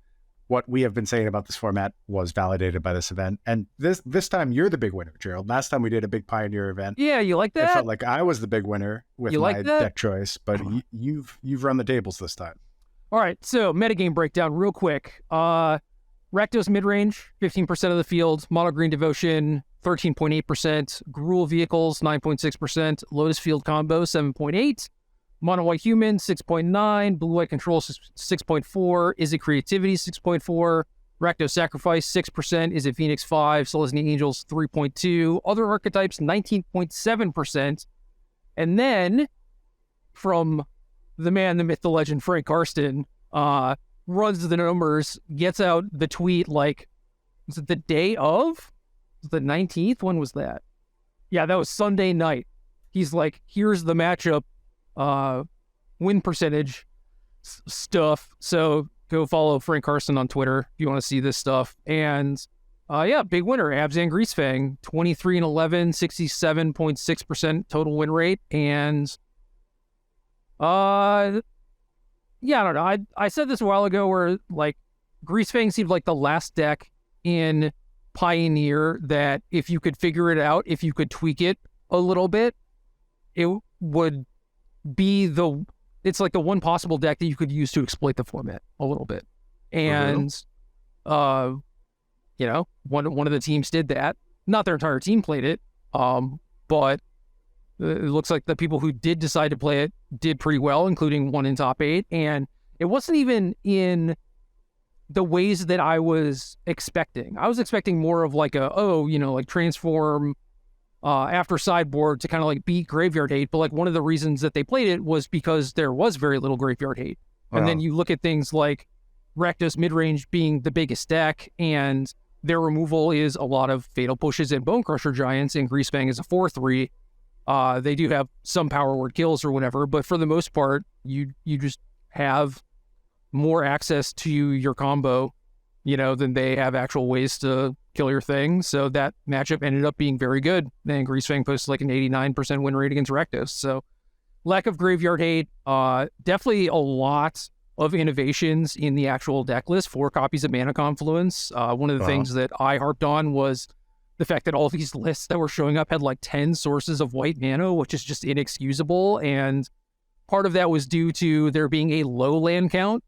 what we have been saying about this format was validated by this event. And this time you're the big winner, Gerald. Last time we did a big Pioneer event. Yeah, you like that? I felt like I was the big winner with my deck choice, but you've run the tables this time. All right, so metagame breakdown real quick. Rakdos midrange, 15% of the field. Mono Green Devotion, 13.8%. Gruul Vehicles, 9.6%. Lotus Field Combo, 7.8%. Mono White Human, 6.9. Blue White Control, 6.4. Is It Creativity, 6.4. Rakdos Sacrifice, 6%. Is It Phoenix, 5. Selesnya Angels, 3.2. Other Archetypes, 19.7%. And then, from the man, the myth, the legend, Frank Karsten, runs the numbers, gets out the tweet like, was it the day of? Was it the 19th? When was that? Yeah, that was Sunday night. He's like, here's the matchup win percentage stuff. So go follow Frank Karsten on Twitter if you want to see this stuff. And big winner, Abzan Greasefang, 23-11, 67.6% total win rate. And I don't know. I said this a while ago where like Greasefang seemed like the last deck in Pioneer that if you could figure it out, if you could tweak it a little bit, it would be it's like the one possible deck that you could use to exploit the format a little bit. And, one of the teams did that. Not their entire team played it, but it looks like the people who did decide to play it did pretty well, including one in top 8. And it wasn't even in the ways that I was expecting. I was expecting more of like transform after sideboard to kind of like beat graveyard hate, but like one of the reasons that they played it was because there was very little graveyard hate. And then you look at things like Rakdos midrange being the biggest deck, and their removal is a lot of Fatal Pushes and Bone Crusher Giants, and Greasefang is a 4/3. They do have some power word kills or whatever, but for the most part, you just have more access to your combo, than they have actual ways to kill your thing. So that matchup ended up being very good. And Greasefang posted like an 89% win rate against Rakdos. So lack of graveyard hate, definitely a lot of innovations in the actual deck list. 4 copies of Mana Confluence. One of the things that I harped on was the fact that all these lists that were showing up had like 10 sources of white mana, which is just inexcusable. And part of that was due to there being a low land count.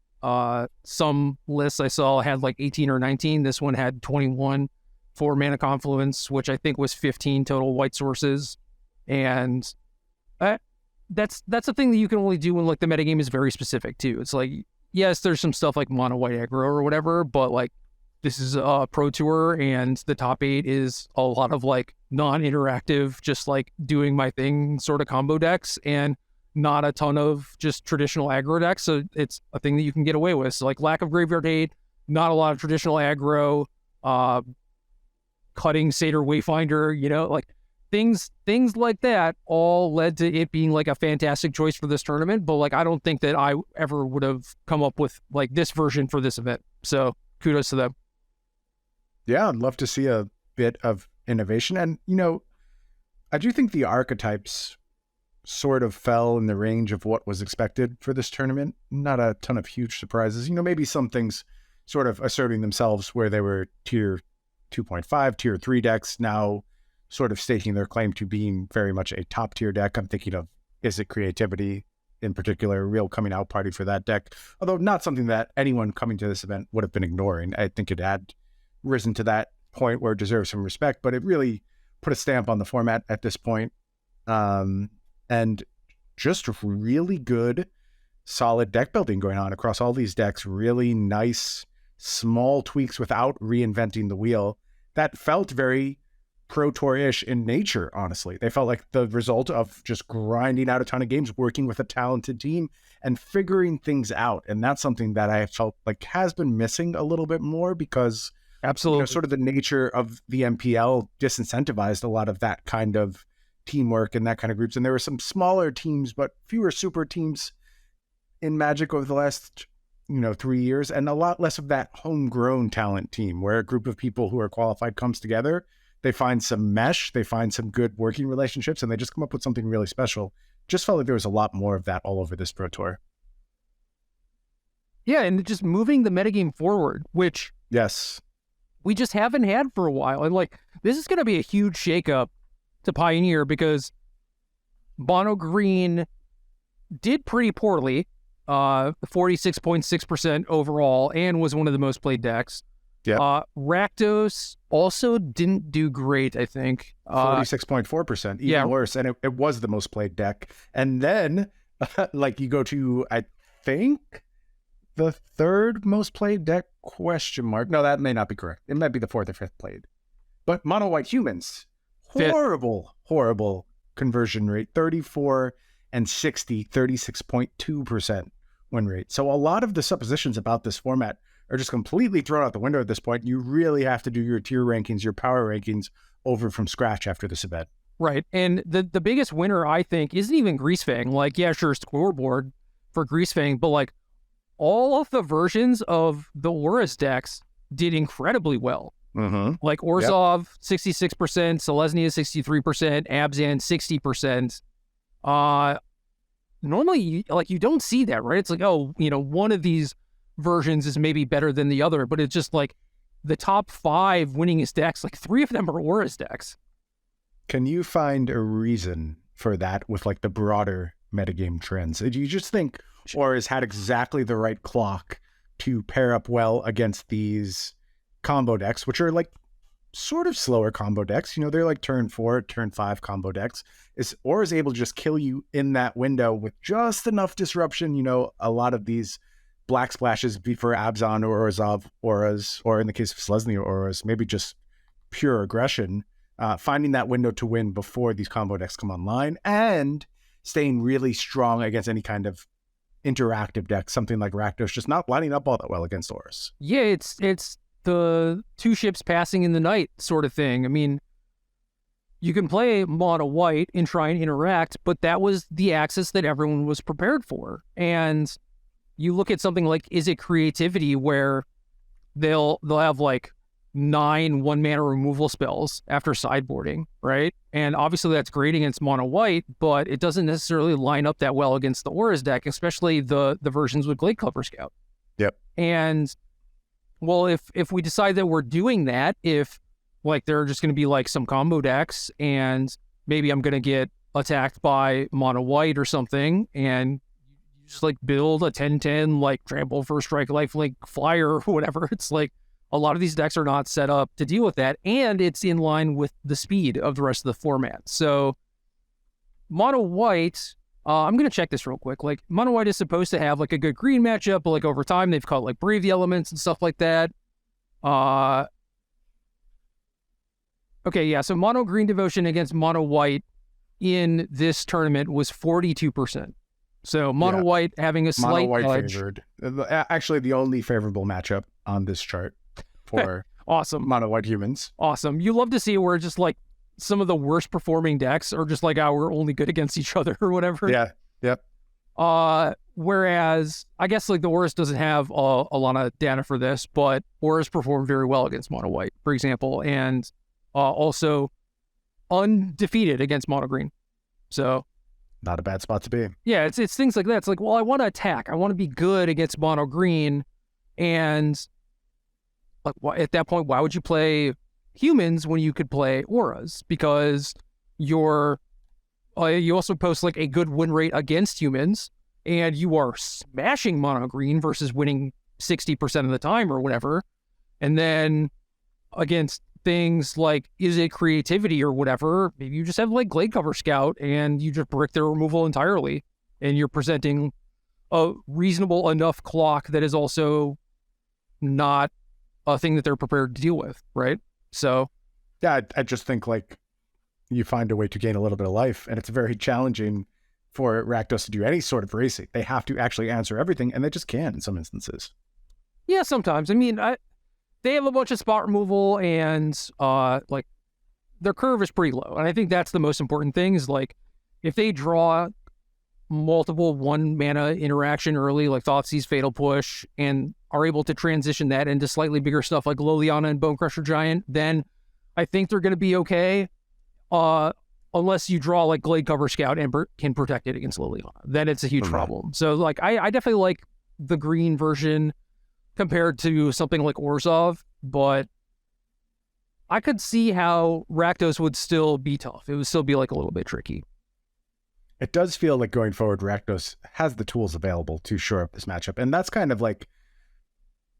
Some lists I saw had like 18 or 19. This one had 21 for Mana Confluence, which I think was 15 total white sources. And that's a thing that you can only do when like the metagame is very specific too. It's like, yes, there's some stuff like mono white aggro or whatever, but like this is a pro tour and the top 8 is a lot of like non-interactive, just like doing my thing sort of combo decks, and not a ton of just traditional aggro decks. So it's a thing that you can get away with. So like lack of graveyard hate, not a lot of traditional aggro, cutting Satyr Wayfinder, like things like that all led to it being like a fantastic choice for this tournament. But like, I don't think that I ever would have come up with like this version for this event. So kudos to them. Yeah, I'd love to see a bit of innovation. And, I do think the archetypes sort of fell in the range of what was expected for this tournament. Not a ton of huge surprises. Maybe some things sort of asserting themselves where they were tier 2.5, tier 3 decks, now sort of staking their claim to being very much a top tier deck. I'm thinking of Izzet Creativity in particular, a real coming out party for that deck. Although not something that anyone coming to this event would have been ignoring. I think it had risen to that point where it deserves some respect, but it really put a stamp on the format at this point. And just really good, solid deck building going on across all these decks. Really nice, small tweaks without reinventing the wheel that felt very Pro Tour-ish in nature, honestly. They felt like the result of just grinding out a ton of games, working with a talented team, and figuring things out. And that's something that I felt like has been missing a little bit more because Absolutely. sort of the nature of the MPL disincentivized a lot of that kind of teamwork and that kind of groups. And there were some smaller teams, but fewer super teams in Magic over the last 3 years, and a lot less of that homegrown talent team where a group of people who are qualified comes together. They find some mesh, they find some good working relationships, and they just come up with something really special. Just felt like there was a lot more of that all over this Pro Tour. Yeah, and just moving the metagame forward, which yes, we just haven't had for a while. And this is going to be a huge shakeup to Pioneer because Mono Green did pretty poorly, 46.6% overall, and was one of the most played decks. Yeah. Rakdos also didn't do great, I think. 46.4%, even worse. And it was the most played deck. And then, you go to, I think, the third most played deck, ? No, that may not be correct. It might be the fourth or fifth played. But Mono White Humans, horrible conversion rate, 34 and 60, 36.2% win rate. So a lot of the suppositions about this format are just completely thrown out the window at this point. You really have to do your tier rankings, your power rankings over from scratch after this event. Right. And the biggest winner, I think, isn't even Greasefang. Sure, scoreboard for Greasefang, but all of the versions of the Aura's decks did incredibly well. Mm-hmm. Orzhov, 66%, Selesnya, 63%, Abzan, 60%. Normally, you don't see that, right? It's one of these versions is maybe better than the other, but it's just the top 5 winningest decks, 3 of them are Aura's decks. Can you find a reason for that with the broader metagame trends? Do you just think Aura's had exactly the right clock to pair up well against these combo decks, which are sort of slower combo decks? They're turn 4, turn 5 combo decks. Aura's able to just kill you in that window with just enough disruption. A lot of these black splashes for Abzan or Orzhov auras, or in the case of Selesnya auras, maybe just pure aggression, finding that window to win before these combo decks come online, and staying really strong against any kind of interactive deck, something like Rakdos, just not lining up all that well against auras. Yeah, it's the 2 ships passing in the night sort of thing. I mean, you can play Mono White and try and interact, but that was the axis that everyone was prepared for. And you look at something like Izzet Creativity, where they'll have 9 1-mana removal spells after sideboarding, right? And obviously that's great against Mono White, but it doesn't necessarily line up that well against the Aura's deck, especially the versions with Glade Cover Scout. Yep. And well, if we decide that we're doing that, if there are just going to be some combo decks, and maybe I'm going to get attacked by Mono White or something, and just build a 10/10 trample, first strike, lifelink, flyer, or whatever. It's a lot of these decks are not set up to deal with that, and it's in line with the speed of the rest of the format. So Mono White, I'm going to check this real quick. Mono White is supposed to have a good green matchup, but over time they've caught Brave the Elements and stuff like that. Okay, yeah, so Mono Green Devotion against Mono White in this tournament was 42%. So Mono White having a slight edge. Favored. Actually, the only favorable matchup on this chart for awesome Mono White Humans. Awesome. You love to see where just some of the worst performing decks are just we're only good against each other or whatever. Yeah. Yep. Whereas I guess like the Auras doesn't have a lot of data for this, but Auras perform very well against mono white, for example, and also undefeated against mono green. So not a bad spot to be. Yeah, it's things like that. It's like, well, I want to attack. I want to be good against mono green, and like at that point, why would you play humans when you could play Auras? Because you also post like a good win rate against humans, and you are smashing mono green versus winning 60% of the time or whatever. And then against things like, is it creativity or whatever, maybe you just have like Glade Cover Scout and you just brick their removal entirely, and you're presenting a reasonable enough clock that is also not a thing that they're prepared to deal with, right? So yeah, I just think like you find a way to gain a little bit of life, and it's very challenging for Rakdos to do any sort of racing. They have to actually answer everything, and they just can't in some instances. Yeah, sometimes. I mean, they have a bunch of spot removal, and like their curve is pretty low. And I think that's the most important thing is like if they draw multiple 1 mana interaction early, like Thoughtseize, Fatal Push, and are able to transition that into slightly bigger stuff like Liliana and Bone Crusher Giant, then I think they're going to be okay. Unless you draw like Glade Cover Scout and can protect it against Liliana, then it's a huge problem. So like I definitely like the green version compared to something like Orzhov, but I could see how Rakdos would still be tough. It would still be like a little bit tricky. It does feel like going forward, Rakdos has the tools available to shore up this matchup. And that's kind of like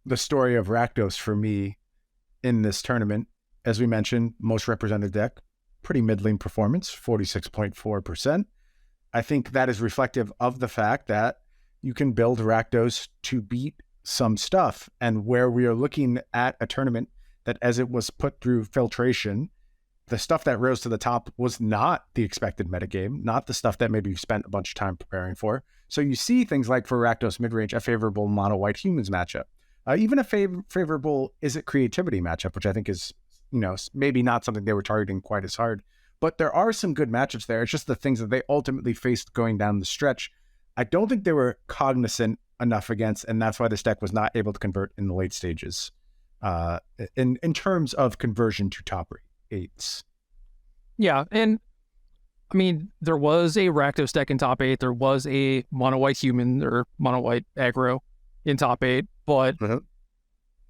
the story of Rakdos for me in this tournament. As we mentioned, most represented deck, pretty middling performance, 46.4%. I think that is reflective of the fact that you can build Rakdos to beat some stuff. And where we are looking at a tournament that as it was put through filtration, the stuff that rose to the top was not the expected metagame, not the stuff that maybe you've spent a bunch of time preparing for. So you see things like for Rakdos midrange, a favorable mono white humans matchup, even a favorable is it creativity matchup, which I think is, maybe not something they were targeting quite as hard, but there are some good matchups there. It's just the things that they ultimately faced going down the stretch. I don't think they were cognizant enough against, and that's why this deck was not able to convert in the late stages in terms of conversion to top 8s. Yeah, and I mean, there was a Rakdos deck in top 8. There was a mono white human or mono white aggro in top 8, but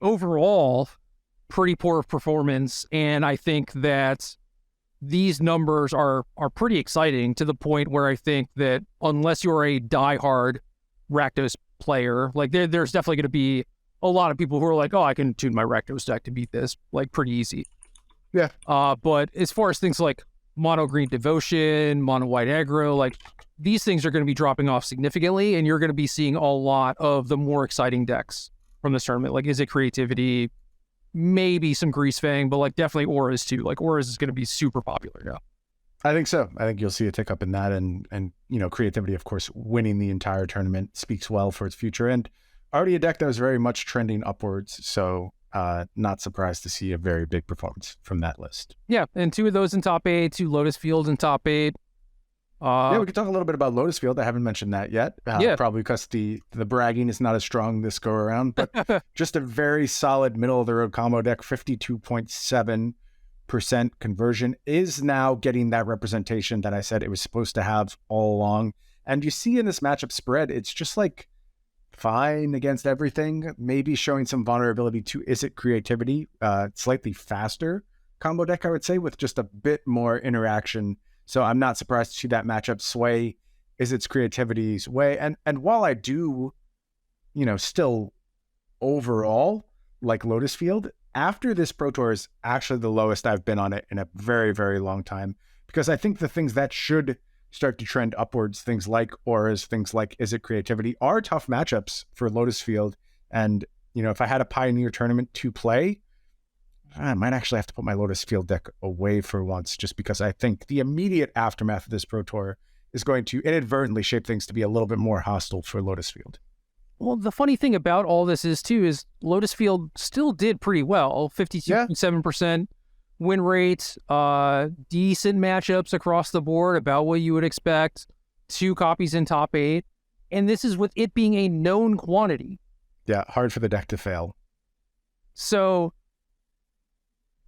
overall, pretty poor performance. And I think that these numbers are pretty exciting to the point where I think that unless you're a diehard Rakdos player, like there's definitely going to be a lot of people who are like, oh, I can tune my Rakdos deck to beat this, like pretty easy. Yeah. But as far as things like mono green devotion, mono white aggro, like these things are going to be dropping off significantly, and you're going to be seeing a lot of the more exciting decks from this tournament. Like, is it creativity? Maybe some Greasefang, but like definitely Auras too. Like Auras is going to be super popular now. I think so. I think you'll see a tick up in that, and creativity, of course, winning the entire tournament speaks well for its future, and already a deck that was very much trending upwards. So not surprised to see a very big performance from that list. Yeah, and 2 of those in top 8, 2 Lotus Fields in top 8. Yeah, we could talk a little bit about Lotus Field. I haven't mentioned that yet. Yeah. Probably because the bragging is not as strong this go around, but just a very solid middle of the road combo deck. 52.7% conversion is now getting that representation that I said it was supposed to have all along. And you see in this matchup spread, it's just like fine against everything, maybe showing some vulnerability to Is It Creativity, slightly faster combo deck, I would say, with just a bit more interaction. So I'm not surprised to see that matchup sway Is It's Creativity's way. And while I do, still overall like Lotus Field, after this Pro Tour is actually the lowest I've been on it in a very, very long time, because I think the things that should start to trend upwards, things like Auras, things like Is It Creativity, are tough matchups for Lotus Field. And, if I had a Pioneer tournament to play, I might actually have to put my Lotus Field deck away for once, just because I think the immediate aftermath of this Pro Tour is going to inadvertently shape things to be a little bit more hostile for Lotus Field. Well, the funny thing about all this is Lotus Field still did pretty well, 52.7% win rate, decent matchups across the board, about what you would expect, 2 copies in top 8. And this is with it being a known quantity. Yeah, hard for the deck to fail. So,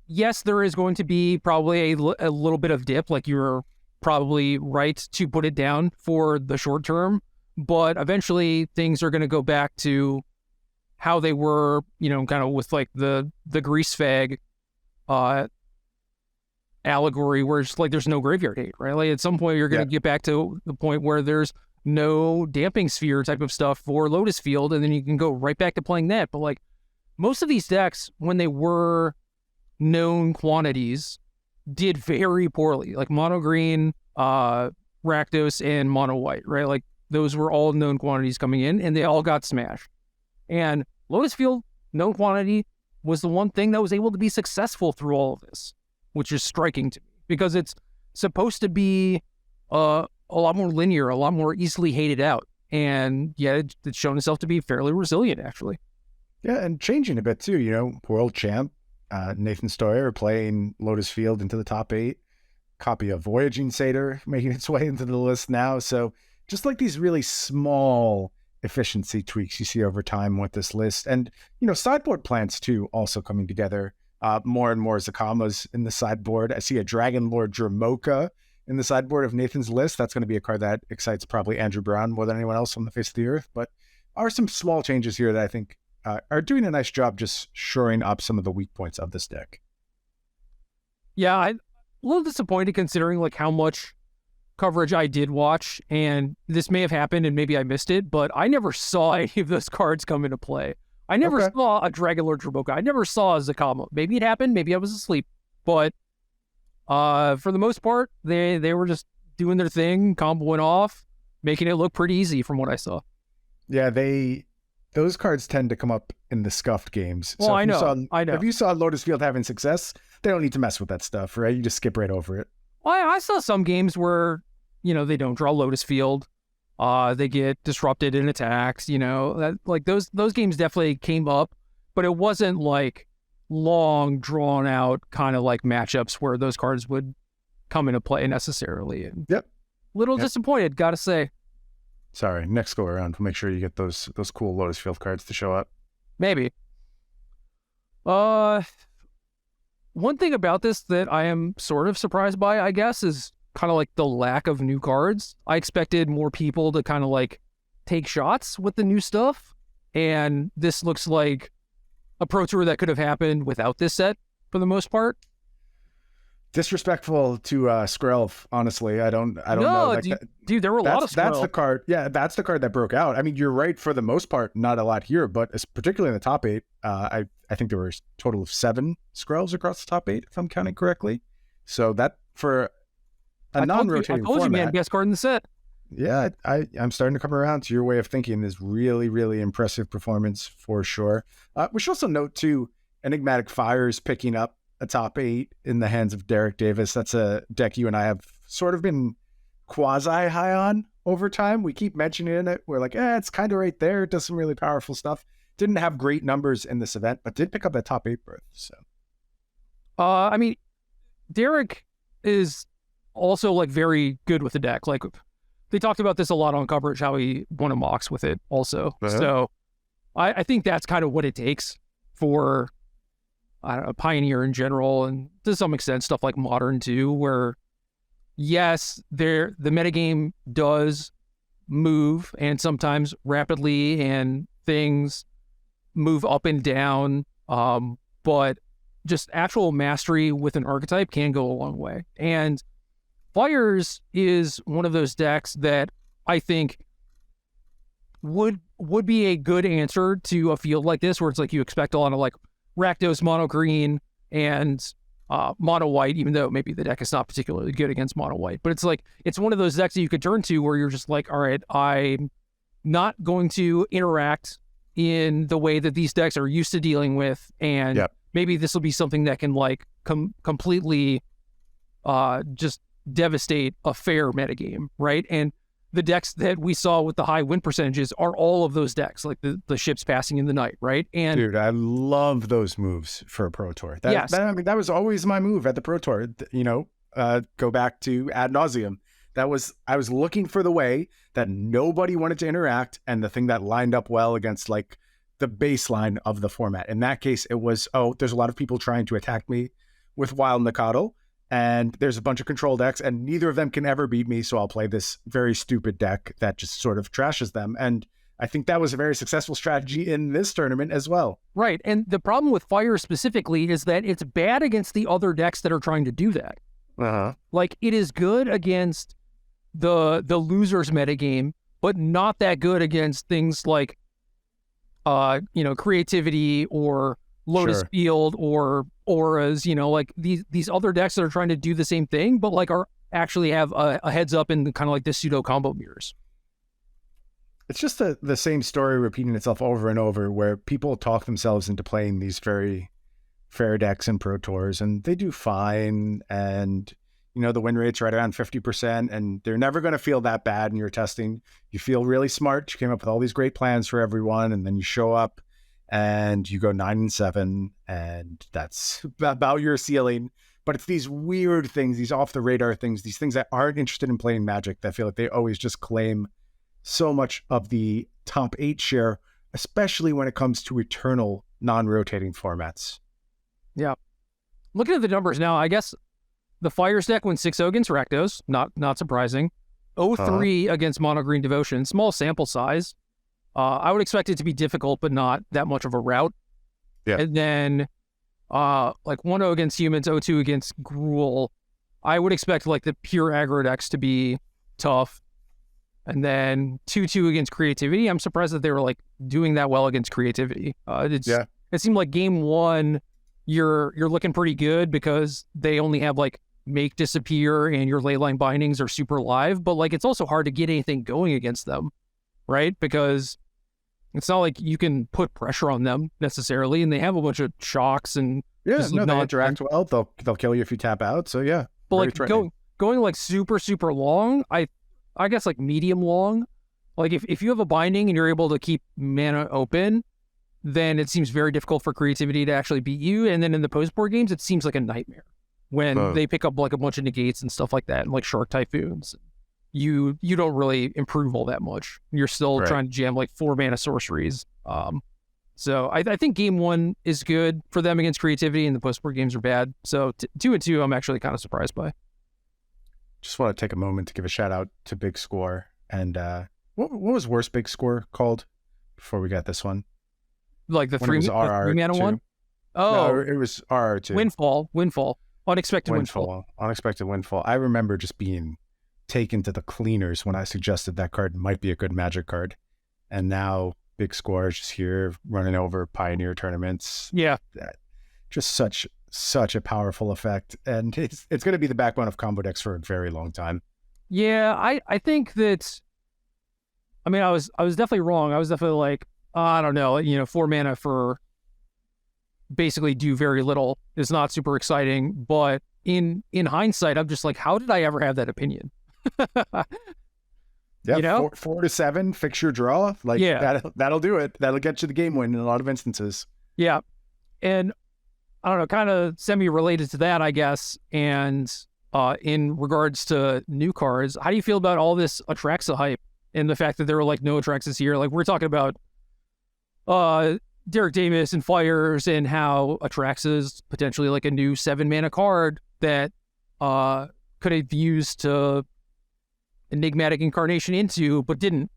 yes, there is going to be probably a little bit of dip, like you're probably right to put it down for the short term, but eventually things are going to go back to how they were, kind of with like the grease fag allegory, where it's like there's no graveyard hate, right? Like at some point you're going to get back to the point where there's no damping sphere type of stuff for Lotus Field, and then you can go right back to playing that. But like most of these decks, when they were known quantities, did very poorly. Like mono green, Rakdos, and mono white, right? Like those were all known quantities coming in, and they all got smashed. And Lotus Field, known quantity, was the one thing that was able to be successful through all of this, which is striking to me because it's supposed to be a lot more linear, a lot more easily hated out. And yeah, it's shown itself to be fairly resilient, actually. Yeah, and changing a bit too, world champ, Nathan Stoyer playing Lotus Field into the top 8, copy of Voyaging Satyr making its way into the list now. So just like these really small efficiency tweaks you see over time with this list. And, sideboard plants too, also coming together. More and more Zakamas in the sideboard. I see a Dragon Lord Dramoka in the sideboard of Nathan's list. That's going to be a card that excites probably Andrew Brown more than anyone else on the face of the earth. But are some small changes here that I think are doing a nice job just shoring up some of the weak points of this deck. Yeah, I'm a little disappointed considering like how much coverage I did watch, and this may have happened and maybe I missed it, but I never saw any of those cards come into play. I never saw a Dragon Lord Draboka. I never saw a Zakama. Maybe it happened. Maybe I was asleep. But for the most part, they were just doing their thing, comboing off, making it look pretty easy from what I saw. Yeah, those cards tend to come up in the scuffed games. Well, so I know. If you saw Lotus Field having success, they don't need to mess with that stuff, right? You just skip right over it. Well, I saw some games where, they don't draw Lotus Field. They get disrupted in attacks, like those games definitely came up, but it wasn't like long drawn out kind of like matchups where those cards would come into play necessarily. And little disappointed, gotta say. Sorry, next go around, we'll make sure you get those cool Lotus Field cards to show up. Maybe. One thing about this that I am sort of surprised by, I guess, is kind of like the lack of new cards. I expected more people to kind of like take shots with the new stuff, and this looks like a Pro Tour that could have happened without this set for the most part. Disrespectful to Skrelv, honestly. I don't know. Like, dude, there were a lot of Skrelv. That's the card. Yeah, that's the card that broke out. I mean, you're right for the most part. Not a lot here, but particularly in the top 8. I think there were a total of 7 Skrelvs across the top 8, if I'm counting correctly. So that for a non-rotating format. I told you, man, best card in the set. Yeah, I'm starting to come around to your way of thinking. This really, really impressive performance for sure. We should also note too, Enigmatic Fires picking up a top 8 in the hands of Derek Davis. That's a deck you and I have sort of been quasi high on over time. We keep mentioning it. We're like, it's kind of right there. It does some really powerful stuff. Didn't have great numbers in this event, but did pick up that top 8 berth. So, I mean, Derek is also like very good with the deck. Like they talked about this a lot on coverage, how he won a Mox with it also. So I think that's kind of what it takes for a Pioneer in general, and to some extent stuff like Modern too, where yes, the metagame does move, and sometimes rapidly, and things move up and down, but just actual mastery with an archetype can go a long way. And Fires is one of those decks that I think would be a good answer to a field like this, where it's like you expect a lot of like Rakdos mono green and mono white, even though maybe the deck is not particularly good against mono white. But it's like, it's one of those decks that you could turn to where you're just like, all right, I'm not going to interact in the way that these decks are used to dealing with, and maybe this will be something that can like completely just devastate a fair metagame, right? And the decks that we saw with the high win percentages are all of those decks, like the ships passing in the night, right? And dude, I love those moves for a Pro Tour. That was always my move at the Pro Tour. Go back to ad nauseum. I was looking for the way that nobody wanted to interact and the thing that lined up well against like the baseline of the format. In that case, it was, there's a lot of people trying to attack me with Wild Mikado, and there's a bunch of control decks, and neither of them can ever beat me, so I'll play this very stupid deck that just sort of trashes them. And I think that was a very successful strategy in this tournament as well. Right, and the problem with Fire specifically is that it's bad against the other decks that are trying to do that. Like, it is good against the losers metagame, but not that good against things like creativity or Lotus Field or auras, like these other decks that are trying to do the same thing, but like are actually have a heads up in kind of like the pseudo combo mirrors. It's just the same story repeating itself over and over, where people talk themselves into playing these very fair decks in Pro Tours, and they do fine, and the win rate's right around 50%, and they're never going to feel that bad in your testing. You feel really smart. You came up with all these great plans for everyone, and then you show up and you go 9-7, and that's about your ceiling. But it's these weird things, these off the radar things, these things that aren't interested in playing Magic that feel like they always just claim so much of the top 8 share, especially when it comes to eternal non-rotating formats. Yeah. Looking at the numbers now, I guess the Fires deck went 6-0 against Rakdos, not surprising. 0-3 against Mono Green Devotion, small sample size. I would expect it to be difficult, but not that much of a rout. Yeah. And then like 1-0 against Humans, 0-2 against Gruul. I would expect like the pure aggro decks to be tough. And then 2-2 against Creativity. I'm surprised that they were like doing that well against Creativity. It seemed like game 1, you're looking pretty good because they only have like Make Disappear and your Leyline Bindings are super live, but like it's also hard to get anything going against them, right? Because it's not like you can put pressure on them necessarily, and they have a bunch of shocks and they interact well. They'll kill you if you tap out. So yeah, but like going like super long, I guess like medium long. Like if you have a binding and you're able to keep mana open, then it seems very difficult for Creativity to actually beat you. And then in the post-board games, it seems like a nightmare when they pick up like a bunch of negates and stuff like that, and like Shark Typhoons. You don't really improve all that much. You're still trying to jam like 4 mana sorceries. So I think game 1 is good for them against Creativity, and the post-board games are bad. So 2-2, I'm actually kind of surprised by. Just want to take a moment to give a shout out to Big Score. And what was worst Big Score called before we got this one? Like the 3 mana one? Oh, no, it was RR2. Windfall. Unexpected Windfall. Unexpected Windfall. I remember just being taken to the cleaners when I suggested that card might be a good Magic card. And now Big Score is just here running over Pioneer tournaments. Yeah. Just such a powerful effect. And it's going to be the backbone of combo decks for a very long time. Yeah, I think that, I mean, I was definitely wrong. I was definitely like, I don't know, 4 mana for basically do very little is not super exciting. But in hindsight, I'm just like, how did I ever have that opinion? Yeah, 4 to 7, fix your draw. Like, that'll do it. That'll get you the game win in a lot of instances. Yeah. And I don't know, kind of semi-related to that, I guess. And in regards to new cards, how do you feel about all this Atraxa hype and the fact that there were like no Atraxas here? Like, we're talking about Derek Davis and Fires, and how Atraxa is potentially like a new 7 mana card that could have used to Enigmatic Incarnation into, but didn't.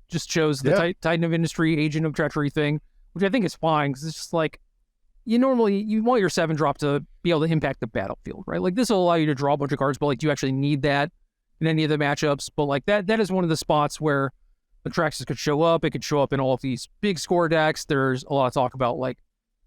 Just chose the Titan of Industry, Agent of Treachery thing, which I think is fine, because it's just like, you want your 7-drop to be able to impact the battlefield, right? Like, this will allow you to draw a bunch of cards, but like, do you actually need that in any of the matchups? But like, that is one of the spots where Atraxas could show up. It could show up in all of these big score decks. There's a lot of talk about like,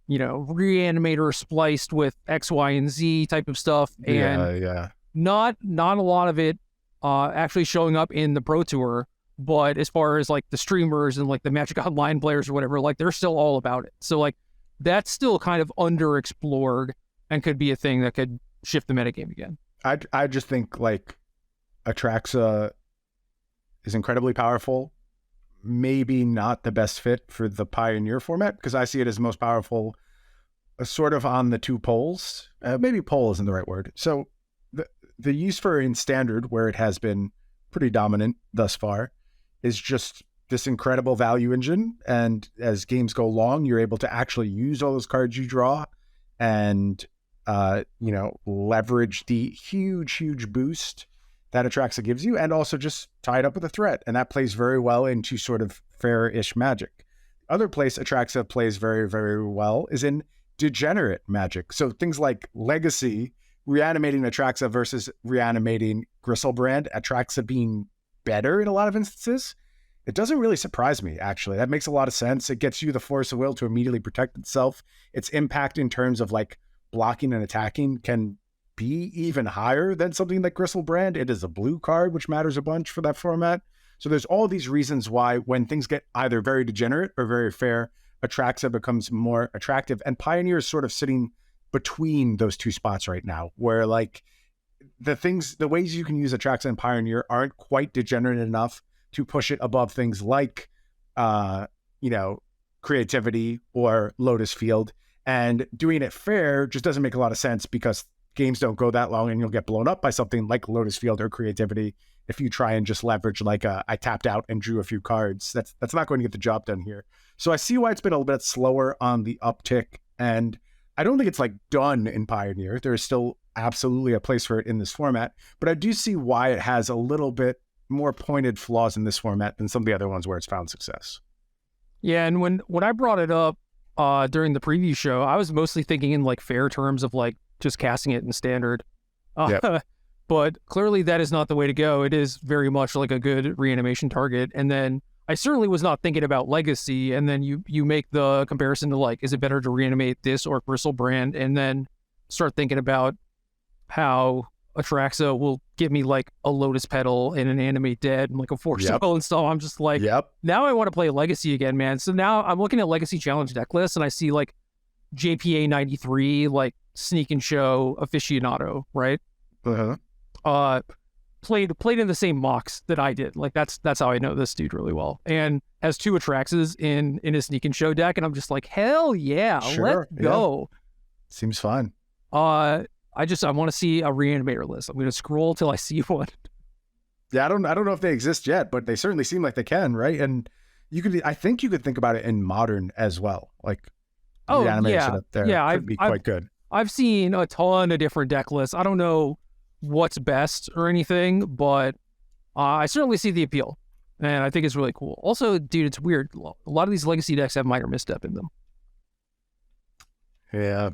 Reanimator spliced with X, Y, and Z type of stuff. And not a lot of it actually showing up in the Pro Tour, but as far as like the streamers and like the Magic Online players or whatever, like they're still all about it. So like, that's still kind of underexplored and could be a thing that could shift the metagame again. I just think like Atraxa is incredibly powerful. Maybe not the best fit for the Pioneer format, because I see it as most powerful sort of on the 2 poles. Maybe pole isn't the right word. So the use for in standard, where it has been pretty dominant thus far, is just this incredible value engine. And as games go along, you're able to actually use all those cards you draw and, leverage the huge boost that Atraxa gives you, and also just tie it up with a threat. And that plays very well into sort of fair-ish Magic. Other place Atraxa plays very, very well is in degenerate Magic. So things like Legacy, reanimating Atraxa versus reanimating Gristlebrand, Atraxa being better in a lot of instances. It doesn't really surprise me, actually. That makes a lot of sense. It gets you the force of will to immediately protect itself. Its impact in terms of like blocking and attacking can be even higher than something like Gristlebrand. It is a blue card, which matters a bunch for that format. So there's all these reasons why when things get either very degenerate or very fair, Atraxa becomes more attractive. And Pioneer is sort of sitting between those two spots right now, where like the ways you can use Atraxa and Pioneer aren't quite degenerate enough to push it above things like, creativity or Lotus Field. And doing it fair just doesn't make a lot of sense because games don't go that long and you'll get blown up by something like Lotus Field or creativity if you try and just leverage like I tapped out and drew a few cards. That's not going to get the job done here. So I see why it's been a little bit slower on the uptick, and I don't think it's like done in Pioneer. There is still absolutely a place for it in this format, but I do see why it has a little bit more pointed flaws in this format than some of the other ones where it's found success. Yeah, and when I brought it up during the preview show, I was mostly thinking in like fair terms of like just casting it in standard. Yep. But clearly that is not the way to go. It is very much like a good reanimation target. And then I certainly was not thinking about Legacy. And then you make the comparison to like, is it better to reanimate this or Bristlebrand? And then start thinking about how Atraxa will give me like a Lotus Petal and an Animate Dead and like a Force Spell and stuff. I'm just like, now I want to play Legacy again, man. So now I'm looking at Legacy Challenge deck lists and I see like JPA 93, like Sneak and Show aficionado, right? Played in the same mocks that I did. Like that's how I know this dude really well. And has 2 Atraxas in his Sneak and Show deck, and I'm just like, hell yeah, let's go. Seems fun. I want to see a reanimator list. I'm going to scroll till I see one. Yeah, I don't know if they exist yet, but they certainly seem like they can, right? And I think you could think about it in Modern as well. Like reanimation up there could be quite good. I've seen a ton of different deck lists. I don't know what's best or anything, but I certainly see the appeal, and I think it's really cool. Also, dude, it's weird. A lot of these Legacy decks have minor misstep in them. Yeah.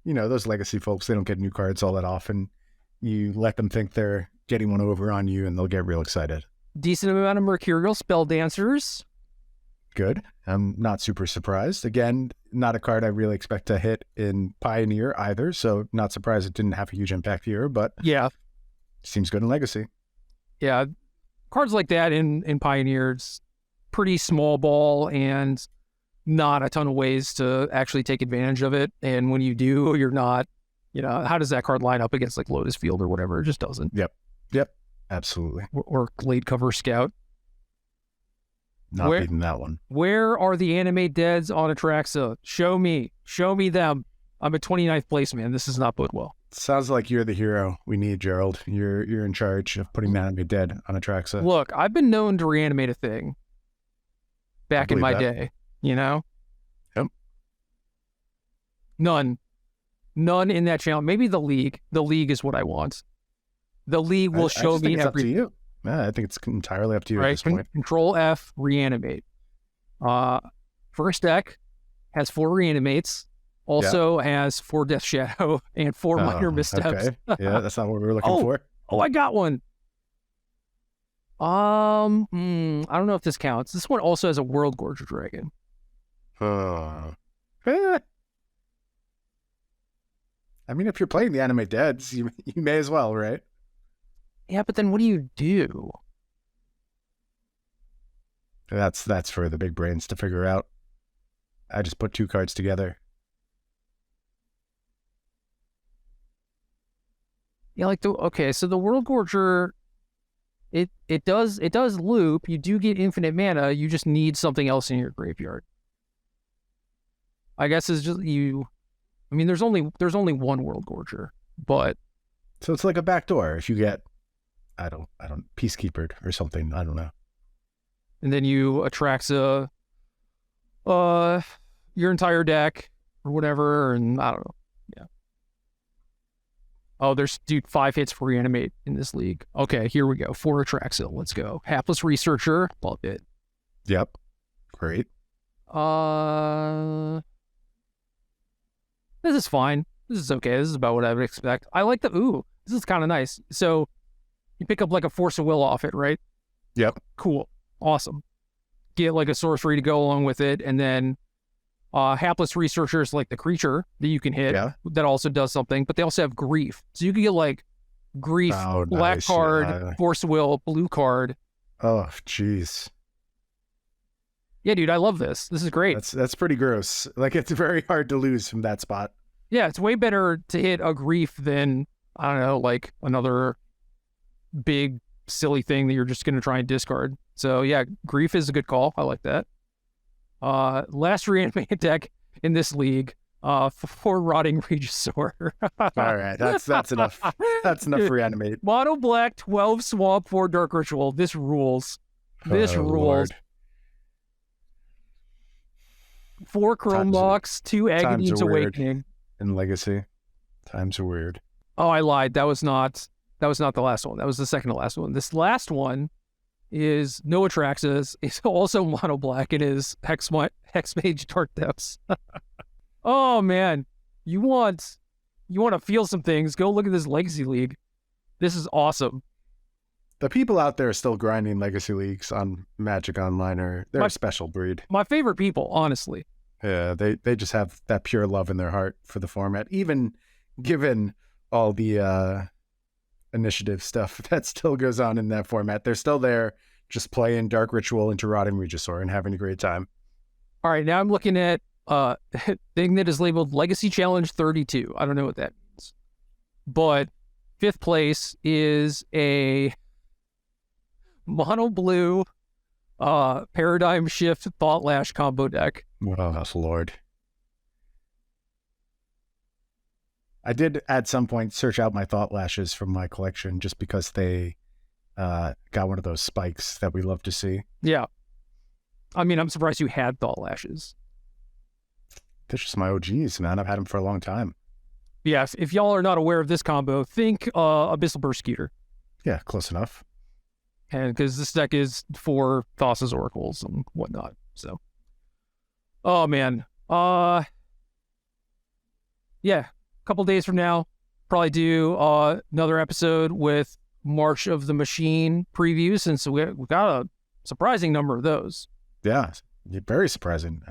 Those Legacy folks, they don't get new cards all that often. You let them think they're getting one over on you, and they'll get real excited. Decent amount of Mercurial Spell Dancers. Good. I'm not super surprised. Again, not a card I really expect to hit in Pioneer either, so not surprised it didn't have a huge impact here, but yeah, seems good in Legacy. Yeah, cards like that in Pioneers, pretty small ball and not a ton of ways to actually take advantage of it. And when you do, you're not, how does that card line up against like Lotus Field or whatever? It just doesn't. Yep, absolutely. Or Late Cover Scout. Not beating that one. Where are the Animate Deads on Atraxa? Show me them. I'm at 29th place, man. This does not bode well. Sounds like you're the hero we need, Gerald. You're in charge of putting Manami Dead on Atraxa. Look, I've been known to reanimate a thing back in my day, Yep. None in that channel. Maybe the League. The League is what I want. The League will show me everything. Up to you. Yeah, I think it's entirely up to you at this point. Control F, reanimate. First deck has 4 reanimates, also has 4 Death Shadow and 4 minor missteps. Okay. Yeah, that's not what we were looking for. Oh, I got one. I don't know if this counts. This one also has a World Gorger Dragon. I mean, if you're playing the Animate Deads, you may as well, right? Yeah, but then what do you do? That's for the big brains to figure out. I just put 2 cards together. Yeah, so the World Gorger, it does loop. You do get infinite mana. You just need something else in your graveyard. I guess it's just you. I mean, there's only one World Gorger, but So it's like a backdoor if you get, I don't, peacekeepered or something. I don't know. And then you Atraxa your entire deck or whatever, and I don't know. Yeah. Oh, there's 5 hits for reanimate in this league. Okay, here we go. 4 Atraxa. Let's go. Hapless Researcher. Love it. Yep. Great. This is fine. This is okay. This is about what I would expect. I like this is kind of nice. So you pick up like a Force of Will off it, right? Yep. Cool. Awesome. Get like a sorcery to go along with it, and then Hapless Researcher is like the creature that you can hit that also does something, but they also have Grief. So you can get like Grief, black card, Force of Will, blue card. Oh, jeez. Yeah, dude, I love this. This is great. That's pretty gross. Like, it's very hard to lose from that spot. Yeah, it's way better to hit a Grief than, I don't know, like another big, silly thing that you're just going to try and discard. So, yeah, Grief is a good call. I like that. Last reanimated deck in this league, for Rotting Regisaur. All right, that's enough. That's enough for reanimate. Mono black, 12 swamp, 4 dark ritual. This rules. This rules. Lord. 4 Chrome Box, 2 Agadeem's Awakening. In Legacy. Times are weird. Oh, I lied. That was not the last one. That was the second to last one. This last one is no Atraxas. It's also mono black. It is Hexmage Dark Depths. Oh man, you want to feel some things? Go look at this Legacy League. This is awesome. The people out there still grinding Legacy Leagues on Magic Online they're a special breed. My favorite people, honestly. Yeah, they just have that pure love in their heart for the format, even given all the initiative stuff that still goes on in that format. They're still there just playing Dark Ritual into Rotting Regisaur and having a great time. All right, now I'm looking at thing that is labeled Legacy Challenge 32. I don't know what that means. But 5th place is a mono blue Paradigm Shift Thought Lash combo deck. Oh, Lord. I did at some point search out my Thought Lashes from my collection just because they got one of those spikes that we love to see. Yeah. I mean, I'm surprised you had Thought Lashes. They're just my OGs, man. I've had them for a long time. Yeah, if y'all are not aware of this combo, think Abyssal Persecutor. Yeah, close enough. And because this deck is for Thassa's Oracles and whatnot. So, oh man. Yeah, a couple days from now, probably do another episode with March of the Machine previews, since we got a surprising number of those. Yeah, very surprising.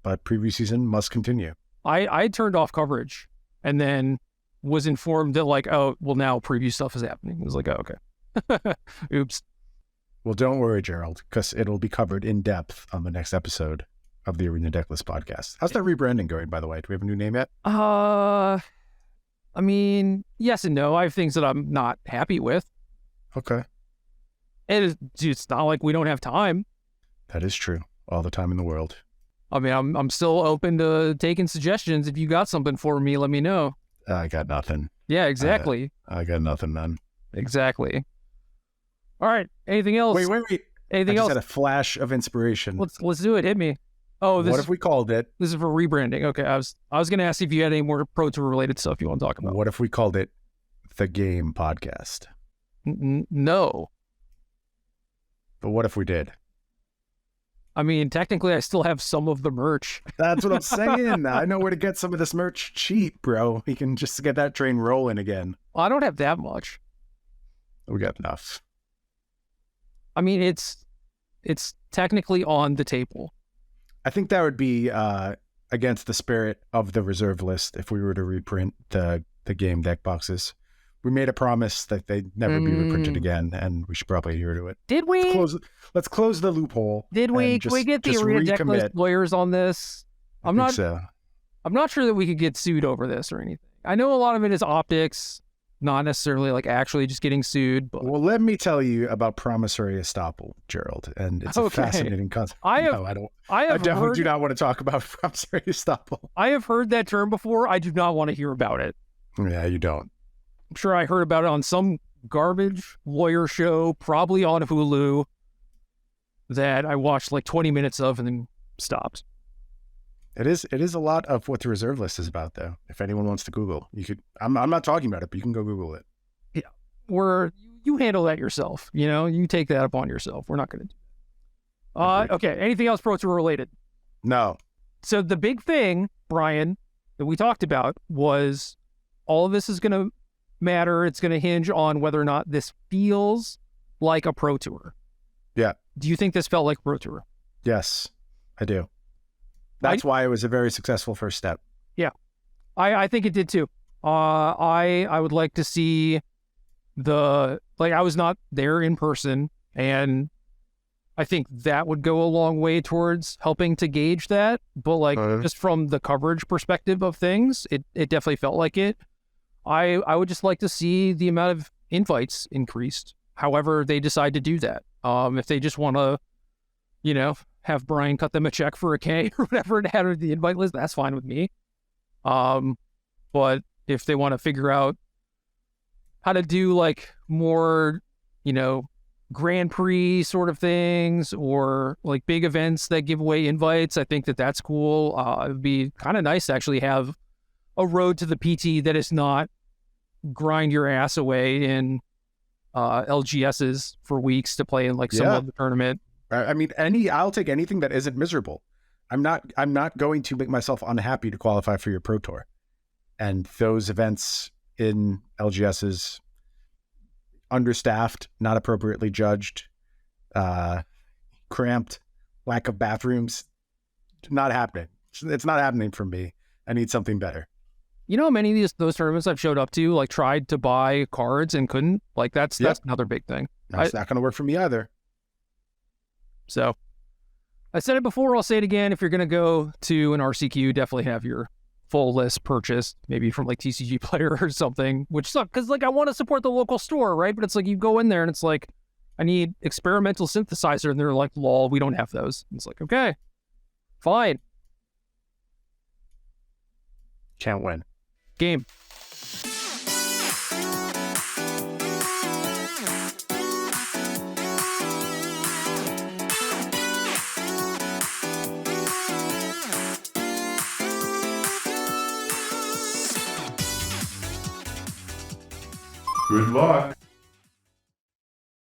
But preview season must continue. I turned off coverage and then was informed that like, oh, well, now preview stuff is happening. I was like, oh, okay. Oops. Well, don't worry, Gerald, because it'll be covered in depth on the next episode of the Arena Decklist podcast. How's that rebranding going, by the way? Do we have a new name yet? I mean, yes and no. I have things that I'm not happy with. Okay. And it's not like we don't have time. That is true. All the time in the world. I mean, I'm still open to taking suggestions. If you got something for me, let me know. I got nothing. Yeah, exactly. I got nothing, man. Exactly. All right. Anything else? Wait. Anything else? I just had a flash of inspiration. Let's do it. Hit me. Oh, what if we called it? This is for rebranding. Okay, I was going to ask if you had any more Pro Tour related stuff you want to talk about. What if we called it the Game Podcast? No. But what if we did? I mean, technically, I still have some of the merch. That's what I'm saying. I know where to get some of this merch cheap, bro. We can just get that train rolling again. Well, I don't have that much. We got enough. I mean, it's technically on the table. I think that would be against the spirit of the reserve list if we were to reprint the game deck boxes. We made a promise that they'd never be reprinted again, and we should probably adhere to it. Did we? Let's close the loophole. Did we? Can we get the Arena Decklist lawyers on this? I'm not sure that we could get sued over this or anything. I know a lot of it is optics, not necessarily like actually just getting sued. But... Well, let me tell you about promissory estoppel, Gerald, and it's a fascinating concept. I definitely do not want to talk about promissory estoppel. I have heard that term before. I do not want to hear about it. Yeah, you don't. sure I heard about it on some garbage lawyer show, probably on Hulu, that I watched like 20 minutes of and then stopped. It is a lot of what the reserve list is about, though. If anyone wants to Google, you could. I'm not talking about it, but you can go Google it. Yeah, or you handle that yourself. You take that upon yourself. We're not going to do that. Okay. Anything else Pro Tour related? No. So the big thing, Brian, that we talked about was all of this is going to matter. It's going to hinge on whether or not this feels like a Pro Tour. Yeah. Do you think this felt like Pro Tour? Yes, I do. That's why it was a very successful first step. Yeah, I think it did too. I would like to see I was not there in person, and I think that would go a long way towards helping to gauge that. But just from the coverage perspective of things, it definitely felt like it. I would just like to see the amount of invites increased. However they decide to do that. If they just want to, have Brian cut them a check for a K or whatever to add to the invite list, that's fine with me. But if they want to figure out how to do like more, Grand Prix sort of things or like big events that give away invites, I think that's cool. It would be kind of nice to actually have a road to the PT that is not grind your ass away in LGSs for weeks to play in like some other tournament. I mean, I'll take anything that isn't miserable. I'm not going to make myself unhappy to qualify for your Pro Tour. And those events in LGSs, understaffed, not appropriately judged, cramped, lack of bathrooms, not happening. It's not happening for me. I need something better. Many of those tournaments I've showed up to, like tried to buy cards and couldn't. Like that's another big thing. That's not going to work for me either. So I said it before, I'll say it again. If you're going to go to an RCQ, definitely have your full list purchased, maybe from like TCG Player or something, which sucks because like I want to support the local store, right? But it's like you go in there and it's like, I need experimental synthesizer. And they're like, lol, we don't have those. And it's like, okay, fine. Can't win. Game. Good luck.